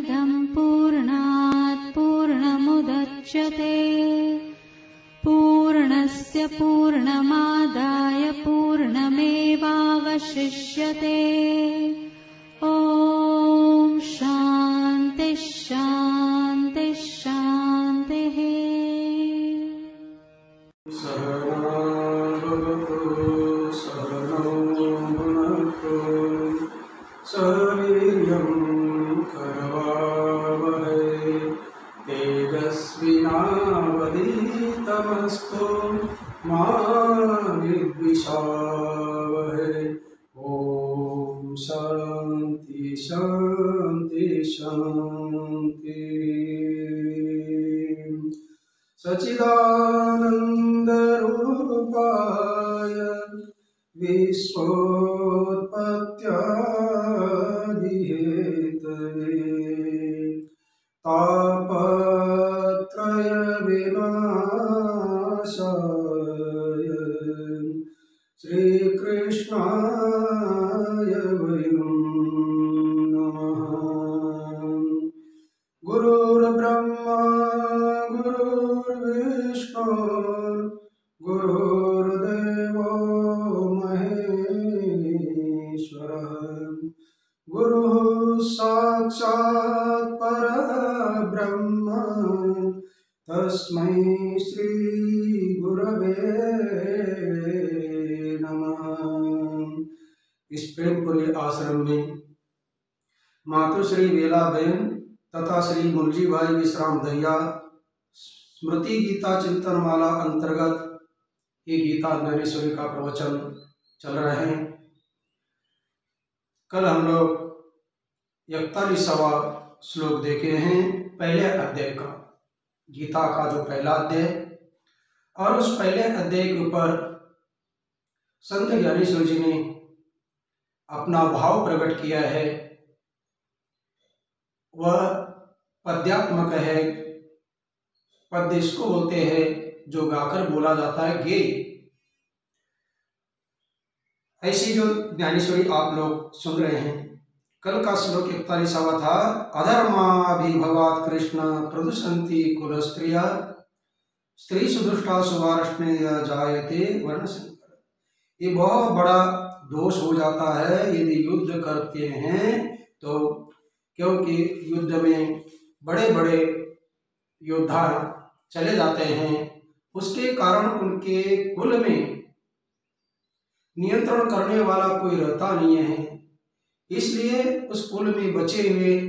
पूर्णमिदं पूर्णात् पूर्णमुदच्यते पूर्णस्य पूर्णमादाय पूर्णमेवावशिष्यते। ॐ शान्ति शान्ति शान्तिः। सहना भवतु सहनौ भुनक्तु सह वीर्यं करवावहै तेजस्विनावधीतमस्तु मा विद्विषावहै। ॐ शान्ति शान्ति शान्ति। सच्चिदानन्दरूपाय विश्वोत्पत्त्यादिहेतवे तापत्रयविनाशाय श्रीकृष्णाय वयं नमः। गुरुर्ब्रह्मा गुरुर्विष्णु गुरुर्देवो महेश्वरः गुरुः साक्षात् परब्रह्म तस्मै श्री गुरवे नमः। इस प्रेमपुरी आश्रम में मातुश्री बेलाबेन तथा श्री मुलजी भाई विश्राम दैया स्मृति गीता चिंतन माला अंतर्गत ये गीता ज्ञानेश्वरी का प्रवचन चल रहे हैं। कल हम लोग 41वां श्लोक देखे हैं पहले अध्याय का, गीता का जो पहला अध्याय, और उस पहले अध्याय के ऊपर संत ज्ञानेश्वर जी ने अपना भाव प्रकट किया है। वह पद्यात्मक है। पद्य इसको बोलते हैं जो गाकर बोला जाता है, गेय। ऐसी जो ज्ञानेश्वरी आप लोग सुन रहे हैं। कल का श्लोक 41वां था, अधर्माभिभवात् कृष्ण प्रदुषन्ति कुल स्त्रिया स्त्री सुदुष्टा सुवार्ष्णेय जायते वर्णशंकर। ये बहुत बड़ा दोष हो जाता है यदि युद्ध करते हैं तो, क्योंकि युद्ध में बड़े बड़े योद्धा चले जाते हैं, उसके कारण उनके कुल में नियंत्रण करने वाला कोई रहता नहीं है। इसलिए उस कुल में बचे हुए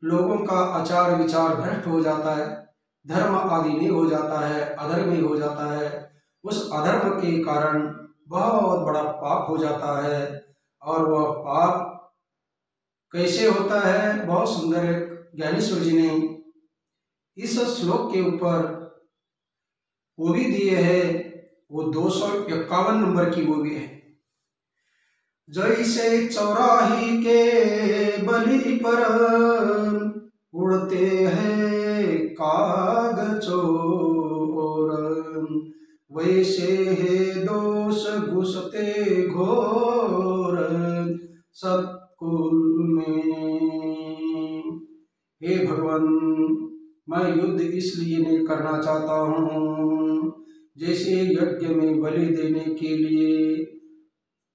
लोगों का आचार विचार भ्रष्ट हो जाता है, धर्म आदि नहीं हो जाता है, अधर्मी हो जाता है। उस अधर्म के कारण बहुत बड़ा पाप हो जाता है। और वह पाप कैसे होता है, बहुत सुंदर ज्ञानेश्वर जी ने इस श्लोक के ऊपर वो भी दिए है। वो 251 नंबर की वो भी है। जैसे चौराही के बलि पर उड़ते हैं काग चोर, वैसे है दोष घुसते घोर सत्कुल में। हे भगवान, मैं युद्ध इसलिए नहीं करना चाहता हूँ, जैसे यज्ञ में बलि देने के लिए,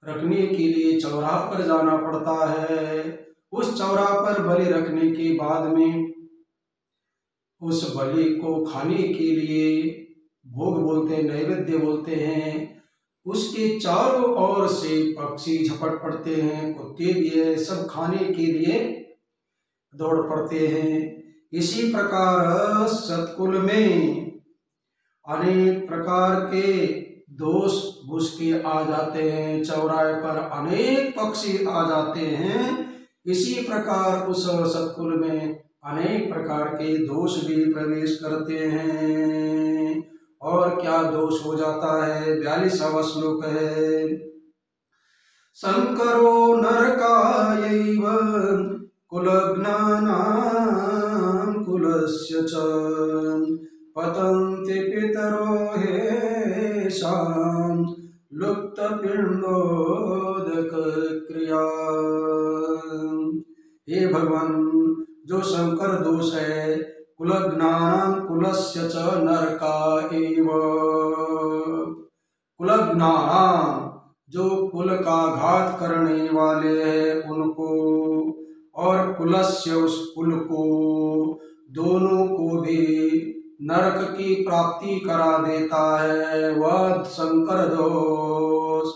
रखने के लिए चौराह पर जाना पड़ता है। उस चौराह पर बलि रखने के बाद में उस बलि को खाने के लिए भोग बोलते हैं, नैवेद्य बोलते हैं। उसके चारों ओर से पक्षी झपट पड़ते हैं, कुत्ते भी है, सब खाने के लिए दौड़ पड़ते हैं। इसी प्रकार सत्कुल में अनेक प्रकार के दोष घुस के आ जाते हैं। चौराहे पर अनेक पक्षी आ जाते हैं। इसी प्रकार उस सत्कुल में अनेक प्रकार के दोष भी प्रवेश करते हैं। और क्या दोष हो जाता है, 42वां श्लोक है, शंकरो नरकायैव कुलज्ञानां कुलस्य च पतन्ति पितरो हेषां लुप्तपिण्डोदक क्रिया। हे भगवान, जो संकर दोष है। कुलज्ञानं कुलस्य च नरका एव। कुलज्ञानं जो कुल का घात करने वाले हैं उनको, और कुलस्य उस कुल को, दोनों को भी नरक की प्राप्ति करा देता है वह संकर दोष।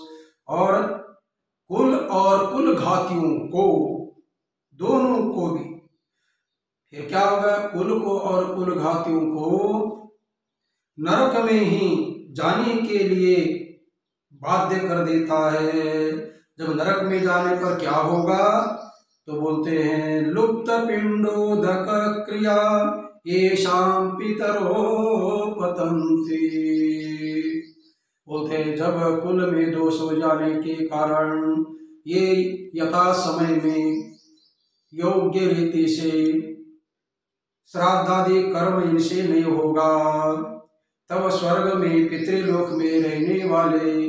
और कुल घातियों को, दोनों को भी, फिर क्या होगा, कुल को और कुल घातियों को नरक में ही जाने के लिए बाध्य कर देता है। जब नरक में जाने पर क्या होगा, तो बोलते हैं लुप्त पिंडोदक क्रिया येषां पितरो पतन्ति। बोलते हैं जब कुल में दोष हो जाने के कारण ये यथा समय में योग्य रीति से श्राद्धादि कर्म इनसे नहीं होगा, तब स्वर्ग में पितृलोक में रहने वाले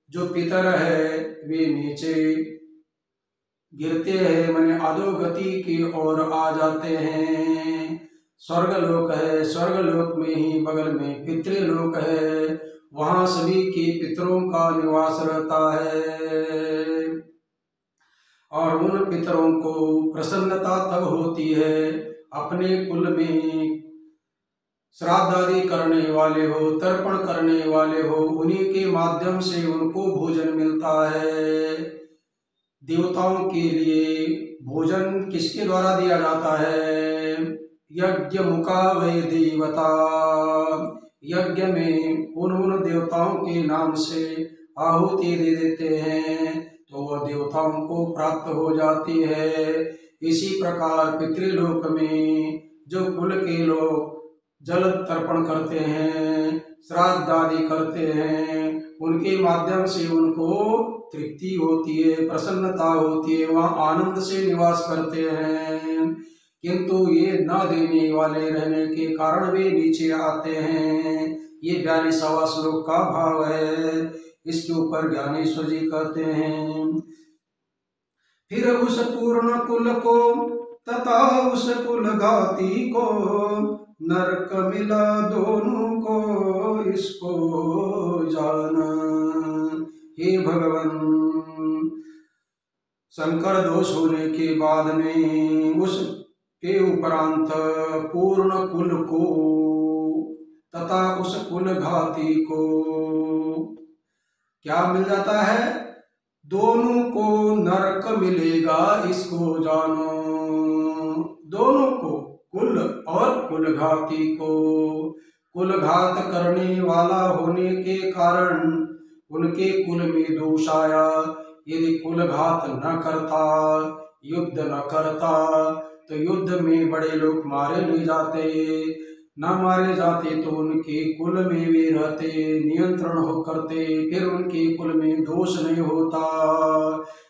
जो पितर है वे नीचे गिरते हैं, माने अधोगति की ओर आ जाते हैं। स्वर्गलोक है, स्वर्गलोक में ही बगल में पितृलोक है, वहां सभी के पितरों का निवास रहता है। और उन पितरों को प्रसन्नता तब होती है अपने कुल में श्राद्ध आदि करने वाले हो, तर्पण करने वाले हो, उन्हीं के माध्यम से उनको भोजन मिलता है। देवताओं के लिए भोजन किसके द्वारा दिया जाता है, यज्ञ मुका वै देवता, यज्ञ में उन देवताओं के नाम से आहुति दे देते हैं तो वह देवताओं को प्राप्त हो जाती है। इसी प्रकार पितृलोक में जो कुल के लोग जल तर्पण करते हैं, श्राद्ध आदि करते हैं, उनके माध्यम से उनको तृप्ति होती है, प्रसन्नता होती है, वहाँ आनंद से निवास करते हैं। किंतु ये न देने वाले रहने के कारण वे नीचे आते हैं। ये 42वां श्लोक का भाव है। इसके ऊपर ज्ञानेश्वर जी कहते हैं, फिर उस पूर्ण कुल को तथा उस कुल घाती को नरक मिला दोनों को, इसको जाना। हे भगवान, संकर दोष होने के बाद में उस के उपरांत पूर्ण कुल को तथा उस कुल घाती को क्या मिल जाता है, दोनों को नरक मिलेगा, इसको जानो। दोनों को, कुल और कुलघाती को, कुलघात करने वाला होने के कारण उनके कुल में दोष आया। यदि कुलघात न करता, युद्ध न करता, तो युद्ध में बड़े लोग मारे नहीं जाते, न मारे जाते तो उनके कुल में वे रहते, नियंत्रण हो करते, फिर उनके कुल में दोष नहीं होता।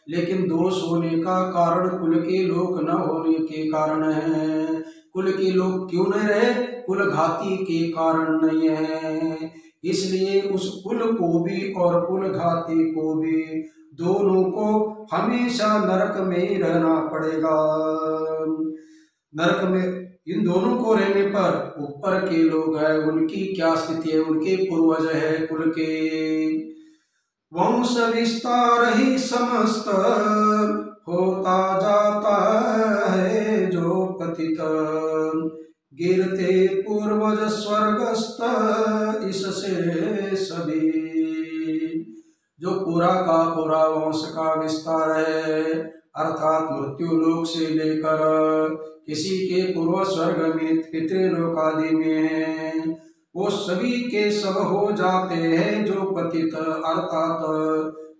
लेकिन दोष होने का कारण कुल के लोग न होने के कारण है। कुल के लोग क्यों नहीं रहे, कुल घाती के कारण नहीं है। इसलिए उस कुल को भी और कुल घाती को भी, दोनों को हमेशा नरक में ही रहना पड़ेगा। नरक में इन दोनों को रहने पर ऊपर के लोग हैं, उनकी क्या स्थिति है, उनके पूर्वज है कुल के, वंश विस्तार ही समस्त होता जाता है जो पतित, गिरते पूर्वज स्वर्गस्थ इससे सभी। जो पूरा का पूरा वंश का विस्तार है, अर्थात मृत्यु लोक से लेकर किसी के पूर्व स्वर्ग में पितृलोक आदि में है, वो सभी के सब हो जाते हैं जो पतित, अर्थात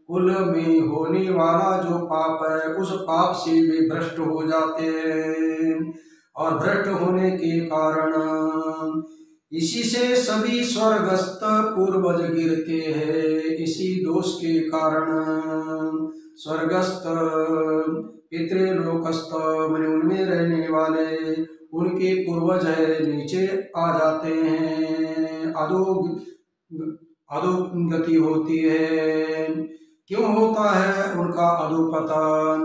कुल में होने वाला जो पाप है उस पाप से वे भ्रष्ट हो जाते हैं। और भ्रष्ट होने के कारण इसी से सभी स्वर्गस्थ पूर्वज गिरते हैं। इसी दोष के कारण स्वर्गस्थ पितृलोकस्थ माने उनमें रहने वाले उनके पूर्वज है नीचे आ जाते हैं, अधोगति होती है। क्यों होता है उनका अधोपतन?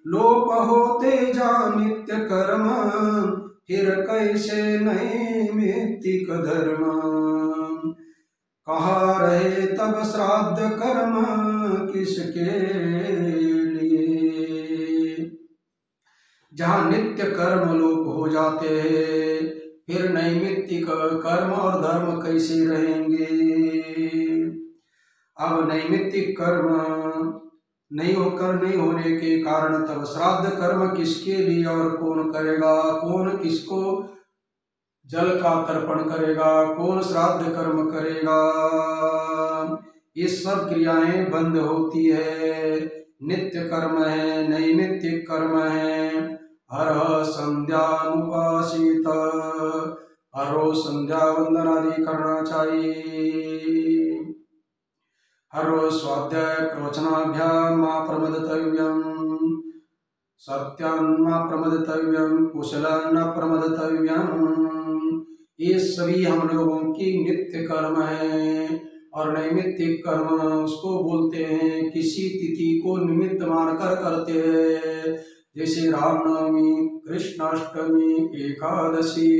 लोप होते जा नित्य कर्म, फिर कैसे नैमित्तिक धर्म। कहा रहे तब श्राद्ध कर्म किसके लिए। जहाँ नित्य कर्म लोप हो जाते हैं, फिर नैमित्तिक कर्म और धर्म कैसे रहेंगे। अब नैमित्तिक कर्म नहीं होने के कारण तब श्राद्ध कर्म किसके लिए और कौन करेगा, कौन किसको जल का तर्पण करेगा, कौन श्राद्ध कर्म करेगा। ये सब क्रियाएं बंद होती है। नित्य कर्म है, नैमित्तिक कर्म है। हर संध्यानुपासित, हर रोज संध्या वंदन आदि करना चाहिए। हर रोज स्वाध्याय प्रवचनाभ्याम मा प्रमदतव्यम, सत्यान्न प्रमदतव्यम, कुशलान्न प्रमदतव्यम। ये सभी हम लोगों की नित्य कर्म है। और नैमित्तिक कर्म उसको बोलते हैं किसी तिथि को निमित्त मानकर करते हैं, जैसे रामनवमी, कृष्णाष्टमी, एकादशी,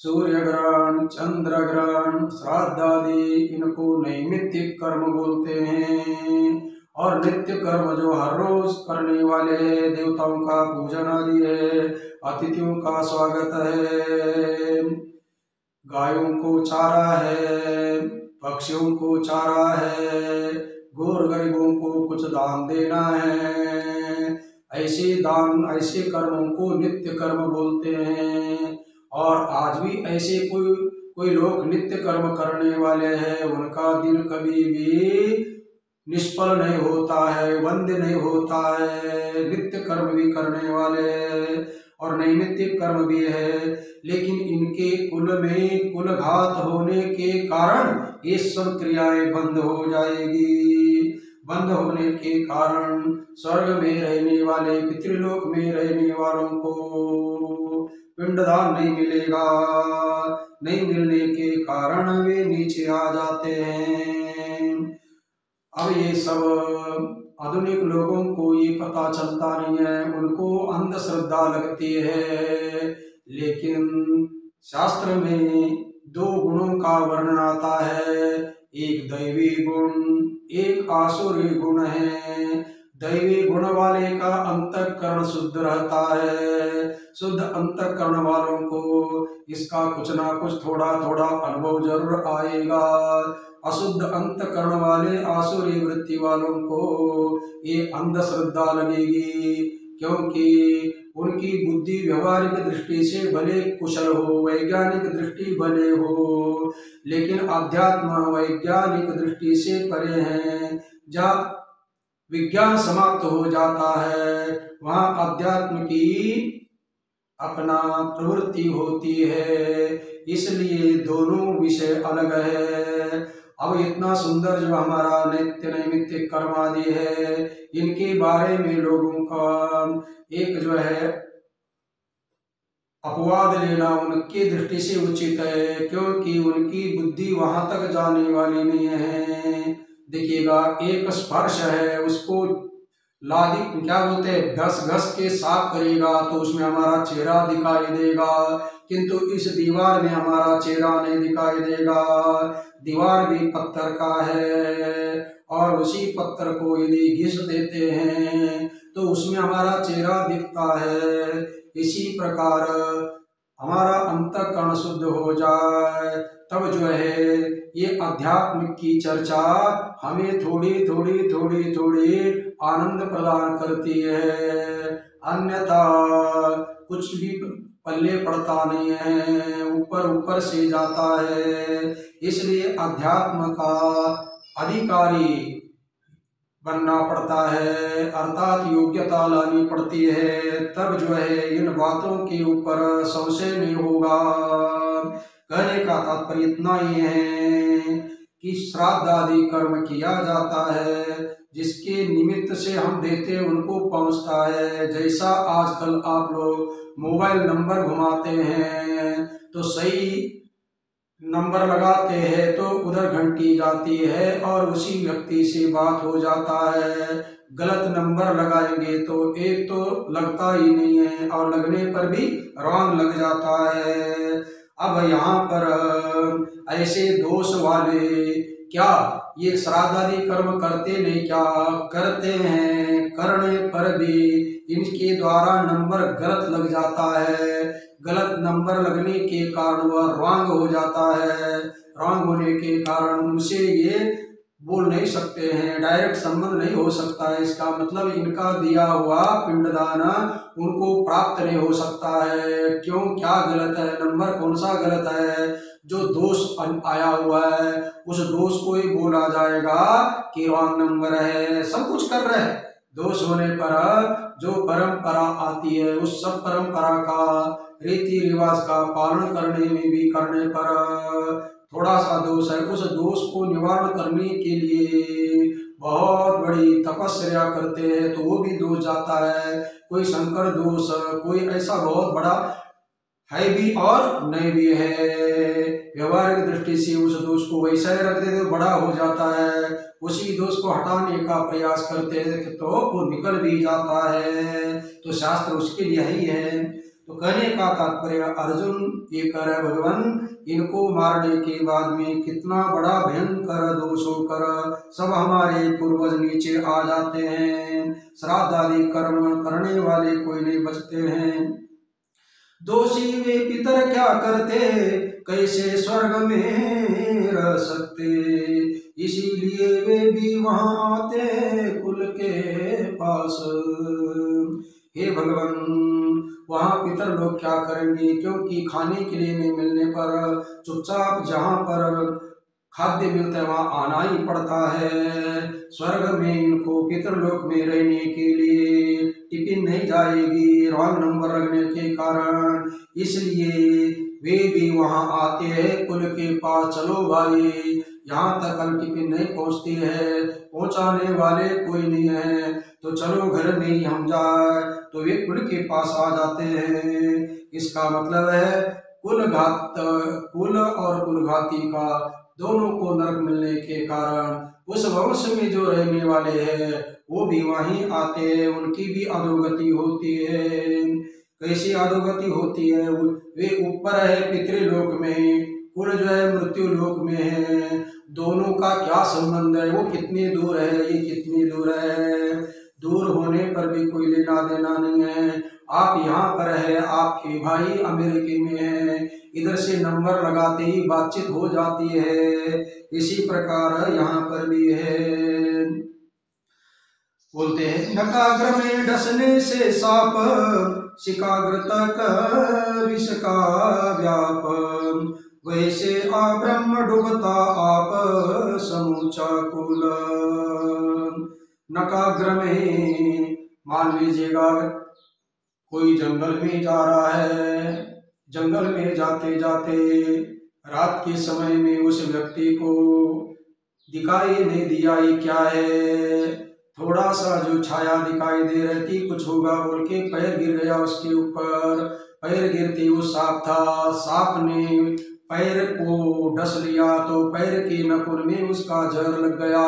सूर्य ग्रहण, चंद्र ग्रहण, श्राद्ध आदि, इनको नैमित्तिक कर्म बोलते हैं। और नित्य कर्म जो हर रोज करने वाले हैं, देवताओं का पूजन आदि है, अतिथियों का स्वागत है, गायों को चारा है, पक्षियों को चारा है, गौर गरीबों को कुछ दान देना है, ऐसे दान ऐसे कर्मों को नित्य कर्म बोलते हैं। और आज भी ऐसे कोई लोग नित्य कर्म करने वाले हैं, उनका दिन कभी भी निष्फल नहीं होता है, वंद्य नहीं होता है। नित्य कर्म भी करने वाले हैं और नैमित्तिक कर्म भी है, लेकिन इनके कुल में कुलघात होने के कारण ये सब क्रियाएं बंद हो जाएगी। बंद होने के कारण स्वर्ग में रहने वाले, पितृलोक में रहने वालों को पिंडदान नहीं मिलेगा। नहीं मिलने के कारण वे नीचे आ जाते हैं। अब ये सब आधुनिक लोगों को ये पता चलता नहीं है, उनको अंधश्रद्धा लगती है। लेकिन शास्त्र में दो गुणों का वर्णन आता है, एक दैवी गुण, एक आसुरी गुण है। दैवी गुण वाले का अंतःकरण शुद्ध रहता है। शुद्ध अंतःकरण वालों को इसका कुछ ना कुछ थोड़ा थोड़ा अनुभव जरूर आएगा। अशुद्ध अंतःकरण वाले आसुरी वृत्ति वालों को ये अंधश्रद्धा लगेगी, क्योंकि उनकी बुद्धि व्यवहारिक दृष्टि से भले कुशल हो, वैज्ञानिक दृष्टि भले हो, लेकिन अध्यात्म वैज्ञानिक दृष्टि से परे हैं। जहाँ विज्ञान समाप्त हो जाता है, वहाँ अध्यात्म की अपना प्रवृत्ति होती है। इसलिए दोनों विषय अलग है। अब इतना सुंदर जो हमारा नित्य नैमित्तिक कर्म आदि है, इनके बारे में लोगों का एक जो है अपवाद लेना उनकी दृष्टि से उचित है, क्योंकि उनकी बुद्धि वहां तक जाने वाली नहीं है। देखिएगा, एक स्पर्श है, उसको लादी क्या बोलते हैं, घस घस के साफ करेगा तो उसमें हमारा चेहरा दिखाई देगा, किंतु इस दीवार में हमारा चेहरा नहीं दिखाई देगा। दीवार भी पत्थर का है और उसी पत्थर को यदि घिस देते हैं तो उसमें हमारा चेहरा दिखता है। इसी प्रकार हमारा अंतःकरण शुद्ध हो जाए तब जो है ये अध्यात्म की चर्चा हमें थोड़ी थोड़ी थोड़ी थोड़ी आनंद प्रदान करती है, अन्यथा कुछ भी पल्ले पड़ता नहीं है, ऊपर ऊपर से जाता है। इसलिए अध्यात्म का अधिकारी बनना पड़ता है, अर्थात योग्यता लानी पड़ती है, तब जो है इन बातों के ऊपर संशय नहीं होगा। कहने का तात्पर्य इतना ही है कि श्राद्ध आदि कर्म किया जाता है, जिसके निमित्त से हम देते उनको पहुंचता है। जैसा आजकल आप लोग मोबाइल नंबर घुमाते हैं तो सही नंबर लगाते हैं तो उधर घंटी जाती है और उसी व्यक्ति से बात हो जाता है। गलत नंबर लगाएंगे तो एक तो लगता ही नहीं है और लगने पर भी रॉन्ग लग जाता है। अब यहाँ पर ऐसे दोष वाले क्या ये श्राद्ध आदि कर्म करते नहीं, क्या करते हैं, करने पर भी इनके द्वारा नंबर गलत लग जाता है। गलत नंबर लगने के कारण वह रॉन्ग हो जाता है। रॉन्ग होने के कारण उनसे ये बोल नहीं सकते हैं, डायरेक्ट संबंध नहीं हो सकता है। इसका मतलब इनका दिया हुआ पिंडदान उनको प्राप्त नहीं हो सकता है। क्यों, क्या गलत है, नंबर कौन सा गलत है? जो दोष आया हुआ है उस दोष को ही बोला जाएगा कि रॉन्ग नंबर है। सब कुछ कर रहे हैं, दोष होने पर जो परंपरा आती है उस सब परंपरा का रीति रिवाज का पालन करने में भी करने पर थोड़ा सा दोष है, उस दोष को निवारण करने के लिए बहुत बड़ी तपस्या करते हैं तो वो भी दोष जाता है। कोई शंकर दोष, कोई ऐसा बहुत बड़ा है भी और नहीं भी है। व्यवहारिक दृष्टि से उस दोष को वैसा ही रख देते तो बड़ा हो जाता है, उसी दोष को हटाने का प्रयास करते हैं तो वो निकल भी जाता है। तो शास्त्र उसके लिए ही है। तो कहने का तात्पर्य अर्जुन ये कर भगवान इनको मारने के बाद में कितना बड़ा भयंकर दोष होकर सब हमारे पूर्वज नीचे आ जाते हैं। श्राद्ध आदि कर्म करने वाले कोई नहीं बचते हैं। दोषी वे पितर क्या करते, कैसे स्वर्ग में रह सकते, इसीलिए वे भी वहां आते कुल के पास। हे भगवान, वहाँ पितर लोग क्या करेंगे, क्योंकि खाने के लिए नहीं मिलने पर चुपचाप जहाँ पर खाद्य मिलता है वहाँ आना ही पड़ता है। स्वर्ग में इनको पितरलोक में रहने के लिए टिफिन नहीं जाएगी रॉन्ग नंबर लगने के कारण, इसलिए वे भी वहाँ आते हैं कुल के पास। चलो भाई, यहाँ तक कल टिफिन नहीं पहुँचती है, पहुँचाने वाले कोई नहीं है, तो चलो घर में ही हम जाए, तो वे कुल के पास आ जाते हैं। इसका मतलब है कुल और कुलघाती का दोनों को नरक मिलने के कारण उस वंश में जो रहने वाले हैं वो भी वहीं आते हैं, उनकी भी अधोगति होती है। कैसी अधोगति होती है? वे ऊपर है पितृलोक में, कुल जो है मृत्यु लोक में है। दोनों का क्या संबंध है, वो कितनी दूर है, ये कितनी दूर है? दूर होने पर भी कोई लेना देना नहीं है। आप यहाँ पर है, आपके भाई अमेरिका में है, इधर से नंबर लगाते ही बातचीत हो जाती है। इसी प्रकार यहाँ पर भी है। बोलते हैं नकाग्र में डसने से साप, शिकाग्र तक विष का व्याप, वैसे ब्रह्म डूबता आप समूचा कुल। नकाग्र में मान लीजिएगा कोई जंगल में जा रहा है, जंगल में जाते जाते रात के समय में उस व्यक्ति को दिखाई नहीं दिया ये क्या है, थोड़ा सा जो छाया दिखाई दे रही थी, कुछ होगा बोल के पैर गिर गया उसके ऊपर। पैर गिरते वो सांप था, सांप ने पैर को डस लिया तो पैर के नकुन में उसका जहर लग गया।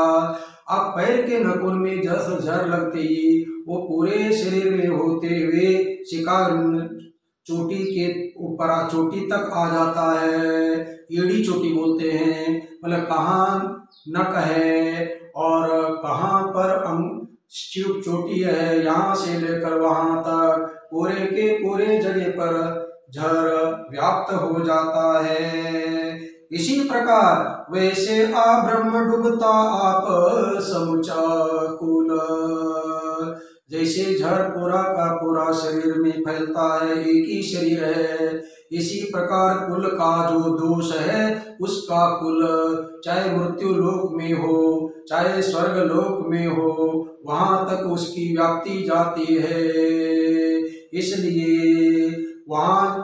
अब पैर के नकुन में जहर लगते ही वो पूरे शरीर में होते हुए शिकार चोटी के ऊपर चोटी तक आ जाता है। एड़ी चोटी बोलते हैं, मतलब कहाँ नक है और कहाँ पर चोटी है, यहाँ से लेकर वहां तक पूरे के पूरे जगह पर जहर व्याप्त हो जाता है। इसी प्रकार वैसे ब्रह्म डूबता आप समुचा कुल। जैसे जहर पूरा का पूरा शरीर में फैलता है, एक ही शरीर है, इसी प्रकार कुल का जो दोष है उसका कुल चाहे मृत्यु लोक में हो चाहे स्वर्ग लोक में हो वहां तक उसकी व्याप्ति जाती है। इसलिए वहां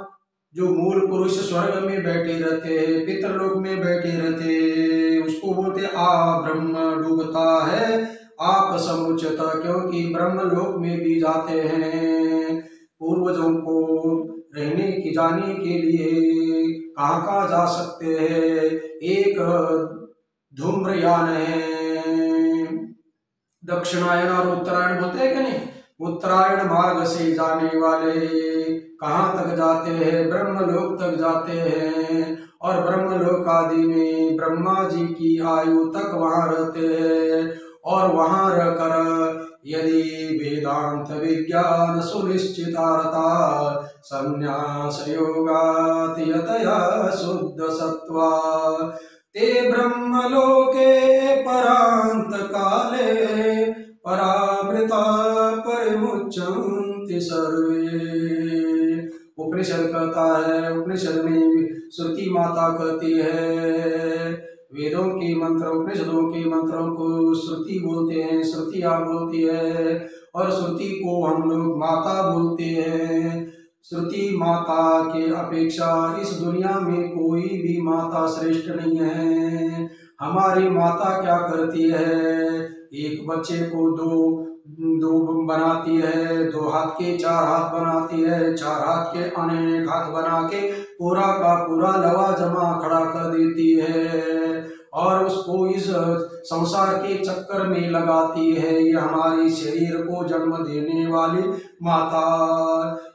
जो मूल पुरुष स्वर्ग में बैठे रहते हैं, पितरलोक में बैठे रहते हैं, उसको बोलते ब्रह्म डूबता है आप समुचता, क्योंकि ब्रह्म लोक में भी जाते हैं। पूर्वजों को रहने की जाने के लिए कहाँ जा सकते हैं? एक धूम्रयान है, दक्षिणायन और उत्तरायण बोलते हैं क्या नहीं। उत्तरायण मार्ग से जाने वाले कहाँ तक जाते हैं, ब्रह्मलोक तक जाते हैं, और ब्रह्मलोक आदि में ब्रह्मा जी की आयु तक वहां रहते हैं, और वहां रहकर यदि वेदांत विज्ञान सुनिश्चितार्था संन्यास योगात् यतया शुद्ध सत्वा ते ब्रह्मलोके परांत काले परावृता परिमुच्यन्ति सर्वे। उपनिषद कहता है, उपनिषद में श्रुति माता कहती है, वेदों के मंत्र उपनिषदों के मंत्रों को श्रुति बोलते हैं, श्रुतियाँ बोलती है, और श्रुति को हम लोग माता बोलते हैं। श्रुति माता के अपेक्षा इस दुनिया में कोई भी माता श्रेष्ठ नहीं है। हमारी माता क्या करती है, एक बच्चे को दो बनाती है, 2 हाथ के 4 हाथ बनाती है, 4 हाथ के अनेक हाथ बना के पूरा का पूरा लवाजमा खड़ा कर देती है, और उसको इस संसार के चक्कर में लगाती है। ये हमारे शरीर को जन्म देने वाली माता।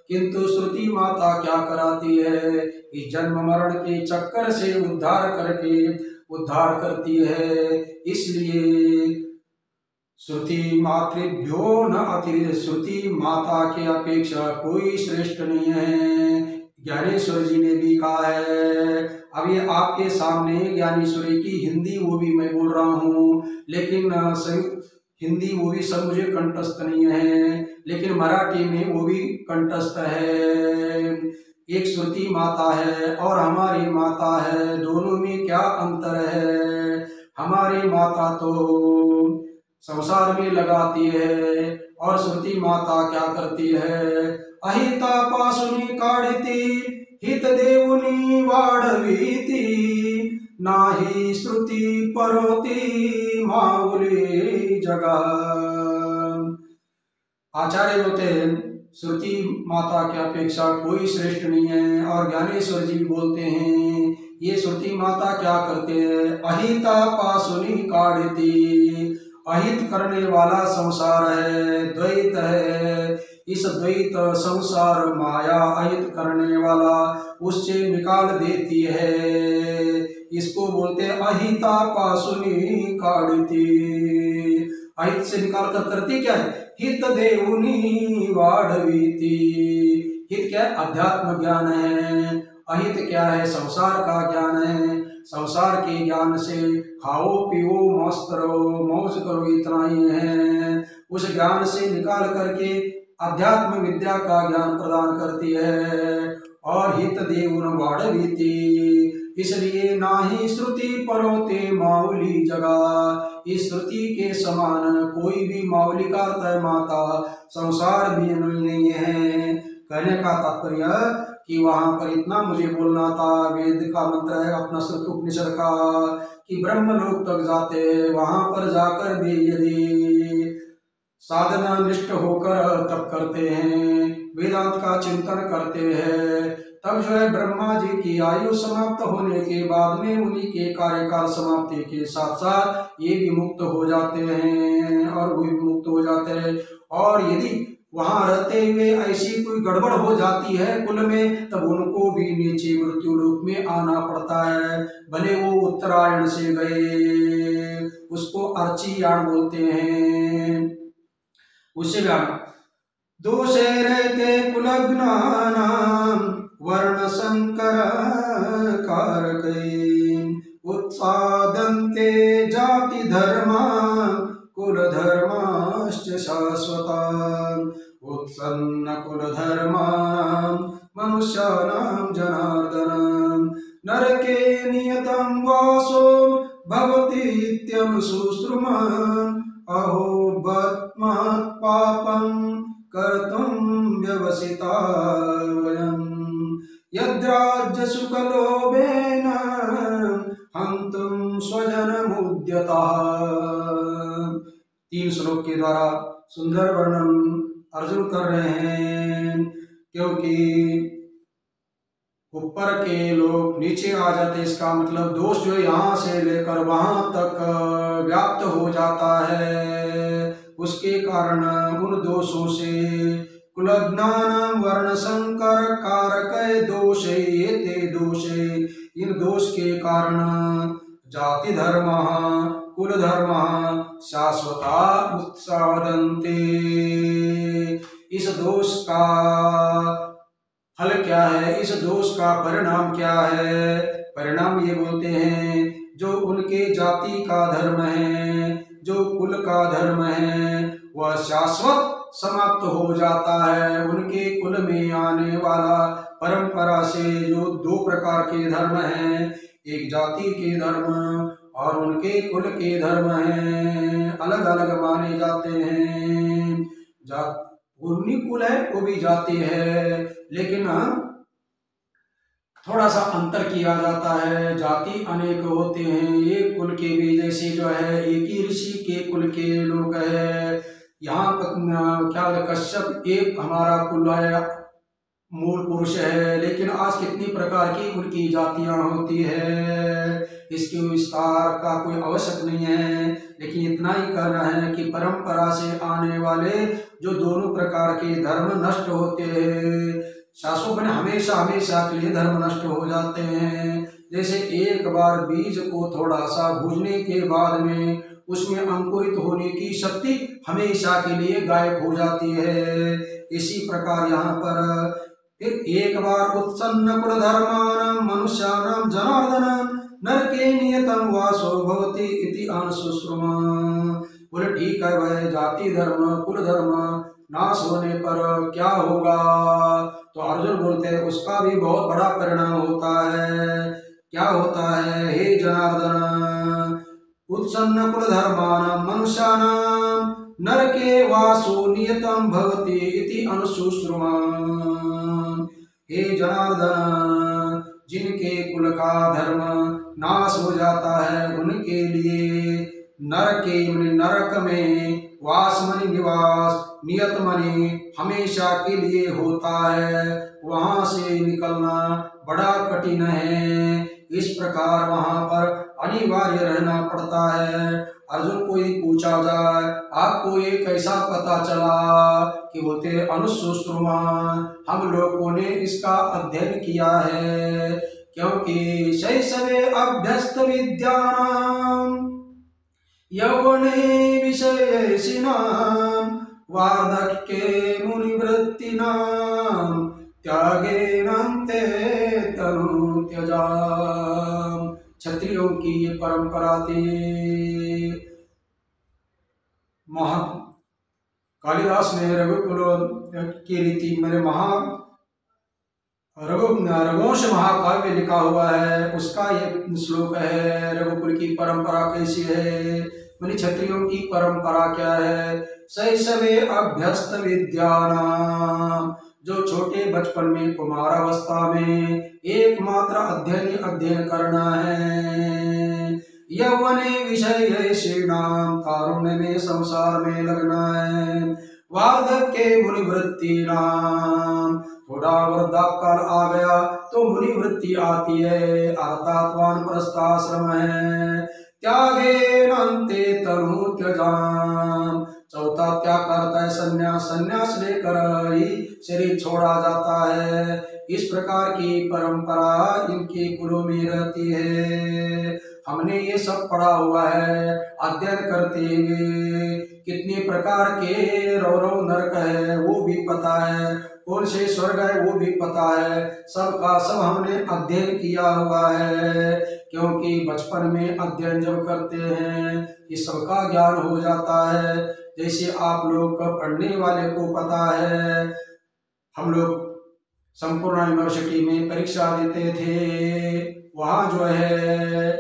किंतु श्रुति माता क्या कराती है, इस जन्म मरण के चक्कर से उद्धार करती है। इसलिए श्रुति मातृभ्यो न अतिरिक्त, श्रुति माता के अपेक्षा कोई श्रेष्ठ नहीं है। ज्ञानेश्वर जी ने भी कहा है। अब ये आपके सामने ज्ञानेश्वर की हिंदी वो भी मैं बोल रहा हूँ, लेकिन हिंदी वो भी सब मुझे कंठस्थ नहीं है, लेकिन मराठी में वो भी कंठस्थ है। एक श्रुति माता है और हमारी माता है, दोनों में क्या अंतर है। हमारी माता तो संसार में लगाती है, और श्रुति माता क्या करती है, अहिता पासुनी काढ़िती हित देवुनी वाढवीती नाही श्रुति परोती माऊली जगह। आचार्य बोलते हैं श्रुति माता की अपेक्षा कोई श्रेष्ठ नहीं है, और ज्ञानेश्वर जी बोलते हैं ये श्रुति माता क्या करते हैं, अहिता पासुनी काढ़िती, अहित करने वाला संसार है, द्वैत है। इस द्वैत संसार माया अहित करने वाला उससे निकाल देती है। इसको बोलते हैं अहिता पासुनी काढ़िती। अहित से निकाल कर करती क्या है, हित देवुनी वाढवीती। हित क्या है, अध्यात्म ज्ञान है। अहित क्या है, संसार का ज्ञान है। संसार के ज्ञान से खाओ पियो मस्त रहो मौज करो, इतना ही है। उस ज्ञान से निकाल करके अध्यात्म विद्या का ज्ञान प्रदान करती है। और हित देवुन वाढवीती, इसलिए ना ही श्रुति परोते माऊली जगह। इस श्रुति के समान कोई भी माऊली का अर्थ माता संसार भी नहीं है। कहने का तात्पर्य कि वहां पर इतना मुझे बोलना था, वेद का मंत्र है अपना श्रुति उपनिषद का, कि ब्रह्मलोक तक जाते हैं, वहां पर जाकर भी यदि साधना निष्ठ होकर तप करते हैं, वेदांत का चिंतन करते हैं, तब जो है ब्रह्मा जी की आयु समाप्त होने के बाद में उन्हीं के कार्यकाल समाप्ति के साथ साथ ये भी मुक्त हो जाते हैं, और वो भी मुक्त हो जाते हैं। और यदि वहां रहते हुए ऐसी कोई गड़बड़ हो जाती है कुल में, तब उनको भी नीचे मृत्यु लोक में आना पड़ता है। भले वो उत्तरायण से गए, उसको अर्चियाण बोलते हैं। उससे गाना दोषे रहते कुलग्नानाम वर्ण संकर कारकै उत्सादन्ते जाति धर्मा कुल धर्माश्च शाश्वता उत्सन्न कुल धर्मा मनुष्याणां जनार्दन नरके नियतं वासो भवतीत्यनुशुश्रुमः अहो बद्मत् पापं कर्तुं व्यवसिता वयम् यद्राज्य सुखलोभेन हन्तुं स्वजनमुद्यतः। 3 श्लोक के द्वारा सुंदर वर्णन अर्जुन कर रहे हैं, क्योंकि ऊपर के लोग नीचे आ जाते, इसका मतलब दोष जो यहाँ से लेकर वहां तक व्याप्त हो जाता है। उसके कारण उन दोषों से कुलज्ञान वर्ण संकर कारक दोषे ते दोषे, इन दोष के कारण जाति धर्म कुल धर्म शाश्वता उत्सादन्ते। इस दोष का फल क्या है, इस दोष का परिणाम क्या है? परिणाम ये बोलते हैं जो उनके जाति का धर्म है, जो कुल का धर्म है, वह शाश्वत समाप्त हो जाता है। उनके कुल में आने वाला परंपरा से जो दो प्रकार के धर्म हैं, एक जाति के धर्म और उनके कुल के धर्म हैं, अलग अलग माने जाते हैं। उन्हीं कुल है वो भी जाति है, लेकिन थोड़ा सा अंतर किया जाता है। जाति अनेक होते हैं, एक कुल के भी जैसे जो है एक ही ऋषि के कुल के लोग हैं। यहाँ पर क्या कश्यप एक हमारा कुल है, मूल पुरुष है, लेकिन आज कितनी प्रकार की उनकी जातियां होती है, इसके विस्तार का कोई आवश्यक नहीं है। लेकिन इतना ही कहना है कि परंपरा से आने वाले जो दोनों प्रकार के धर्म नष्ट होते हैं, शाश्वत में हमेशा हमेशा के लिए धर्म नष्ट हो जाते हैं। जैसे एक बार बीज को थोड़ा सा भूनने के बाद में उसमें अंकुरित होने की शक्ति हमेशा के लिए गायब हो जाती है। इसी प्रकार यहाँ पर फिर एक बार उत्सन्न कुल धर्मानां मनुष्याणां जनार्दन नरके नियतं वासो भवति इति अनुशुश्रुमा। बोले ठीक है भाई, जाति धर्म कुल धर्म नाश होने पर क्या होगा? तो अर्जुन बोलते हैं उसका भी बहुत बड़ा परिणाम होता है। क्या होता है? हे जनार्दन, उत्सन्न कुल धर्मानां मनुष्याणां नरके वासो नियतं भवति इति अनुशुश्रुमा। हे जनार्दन, जिनके कुल का धर्म नाश हो जाता है उनके लिए नरके मनि नरक में, वास मनि निवास, नियत मनि हमेशा के लिए होता है, वहां से निकलना बड़ा कठिन है। इस प्रकार वहां पर अनिवार्य रहना पड़ता है। अर्जुन को ही पूछा जाए आपको ये कैसा पता चला कि बोलते अनुशुश्रुमा, हम लोगों ने इसका अध्ययन किया है, क्योंकि शैशवे अभ्यस्त विद्यानां यौवने विषयेषिणां वार्धक्ये मुनिवृत्तिनां त्यागेनान्ते तनु त्यजाम। क्षत्रियों की ये परंपरा थी। कालिदास ने रघुकुल की रीति मेरे रघुवंश महाकाव्य लिखा हुआ है, उसका ये श्लोक है। रघुकुल की परंपरा कैसी है, मानी क्षत्रियों की परंपरा क्या है? शैशवे अभ्यस्त विद्यानां, जो छोटे बचपन में कुमारावस्था में एकमात्र अध्ययन करना है। यौवने विषयेषिणां, तारुण्य में संसार में लगना है। वार्धक्ये मुनिवृत्तिनां, थोड़ा वृद्धापकाल आ गया तो मुनिवृत्ति आती है, अर्थात वानप्रस्थाश्रम है। त्यागेनान्ते तनु त्यजाम, चौथा त्याग करता है संन्यास, संन्यास लेकर ही शरीर छोड़ा जाता है। इस प्रकार की परंपरा इनके कुलों में रहती है। हमने ये सब पढ़ा हुआ है, अध्ययन करते हुए कितने प्रकार के रौरव नरक है वो भी पता है, कौन से स्वर्ग है वो भी पता है, सबका सब हमने अध्ययन किया हुआ है। क्योंकि बचपन में अध्ययन जब करते हैं ये सबका ज्ञान हो जाता है। जैसे आप लोग पढ़ने वाले को पता है, हम लोग संपूर्ण यूनिवर्सिटी में परीक्षा देते थे, वहाँ जो है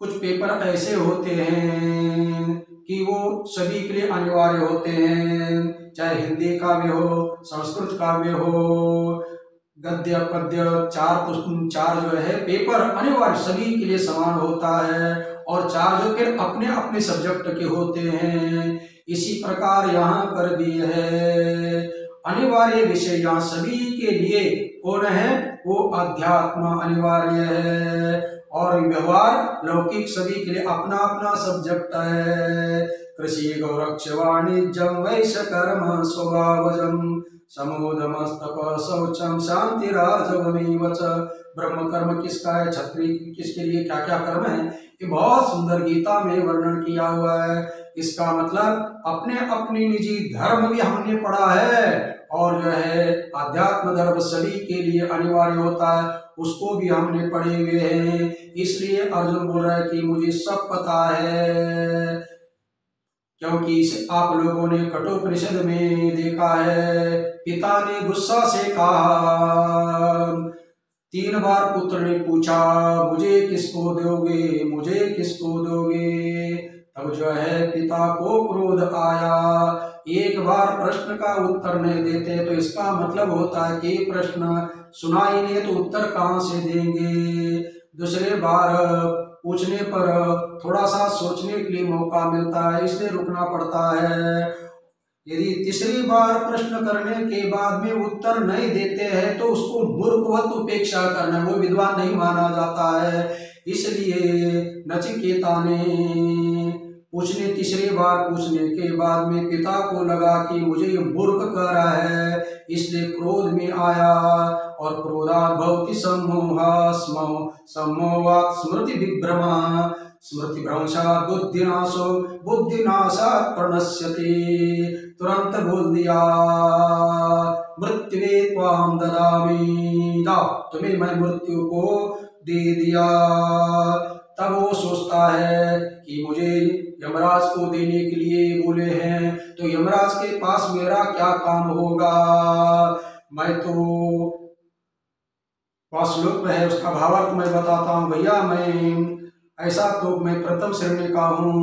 कुछ पेपर ऐसे होते हैं कि वो सभी के लिए अनिवार्य होते हैं, चाहे हिंदी काव्य हो, संस्कृत काव्य हो, गद्य पद्य, चार जो है पेपर अनिवार्य सभी के लिए समान होता है, और चार जो फिर अपने अपने सब्जेक्ट के होते हैं। इसी प्रकार यहाँ पर भी है, अनिवार्य विषय यहाँ सभी के लिए कौन है? वो अध्यात्म अनिवार्य है, और व्यवहार लौकिक सभी के लिए अपना अपना सब्जेक्ट है। कृषि गौरक्ष वाणिज्यम वैश्य कर्म स्वभावजम समोदमस्तप शौचम शांतिराजवमेव च। ब्रह्म कर्म किसका है, क्षत्रिय किसके लिए क्या क्या कर्म है, ये बहुत सुंदर गीता में वर्णन किया हुआ है। इसका मतलब अपने अपनी निजी धर्म भी हमने पढ़ा है और जो है अध्यात्म धर्म सभी के लिए अनिवार्य होता है, उसको भी हमने पढ़े हुए हैं। इसलिए अर्जुन बोल रहा है कि मुझे सब पता है, क्योंकि इसे आप लोगों ने कठोपनिषद में देखा है। पिता ने गुस्सा से कहा, 3 बार पुत्र ने पूछा मुझे किसको दोगे, मुझे किसको दोगे। तब जो है पिता को क्रोध आया। एक बार प्रश्न का उत्तर नहीं देते तो इसका मतलब होता है कि प्रश्न सुना ही नहीं तो उत्तर कहाँ से देंगे। दूसरे बार पूछने पर थोड़ा सा सोचने के लिए मौका मिलता है, इसलिए रुकना पड़ता है। यदि तीसरी बार प्रश्न करने के बाद में उत्तर नहीं देते हैं तो उसको मूर्खवत उपेक्षा करना, वो विद्वान नहीं माना जाता है। इसलिए नचिकेता ने तीसरी बार पूछने के बाद में पिता को लगा कि मुझे ये मूर्ख कह रहा है, इसलिए क्रोध में आया और क्रोधात् भवति सम्मोहः सम्मोहात् स्मृति विभ्रमा स्मृति भ्रंशात् बुद्धिनाशो बुद्धिनाशात् प्रणश्यति। तुरंत बोल दिया मृत्युवे त्वां ददामि, तुम्हें मैं मृत्यु को दे दिया। तब वो सोचता है कि मुझे यमराज को देने के लिए बोले हैं तो यमराज के पास मेरा क्या काम होगा। मैं तो श्लोक में है उसका भावार्थ मैं बताता हूँ। भैया मैं ऐसा तो मैं प्रथम श्रेणी का हूँ,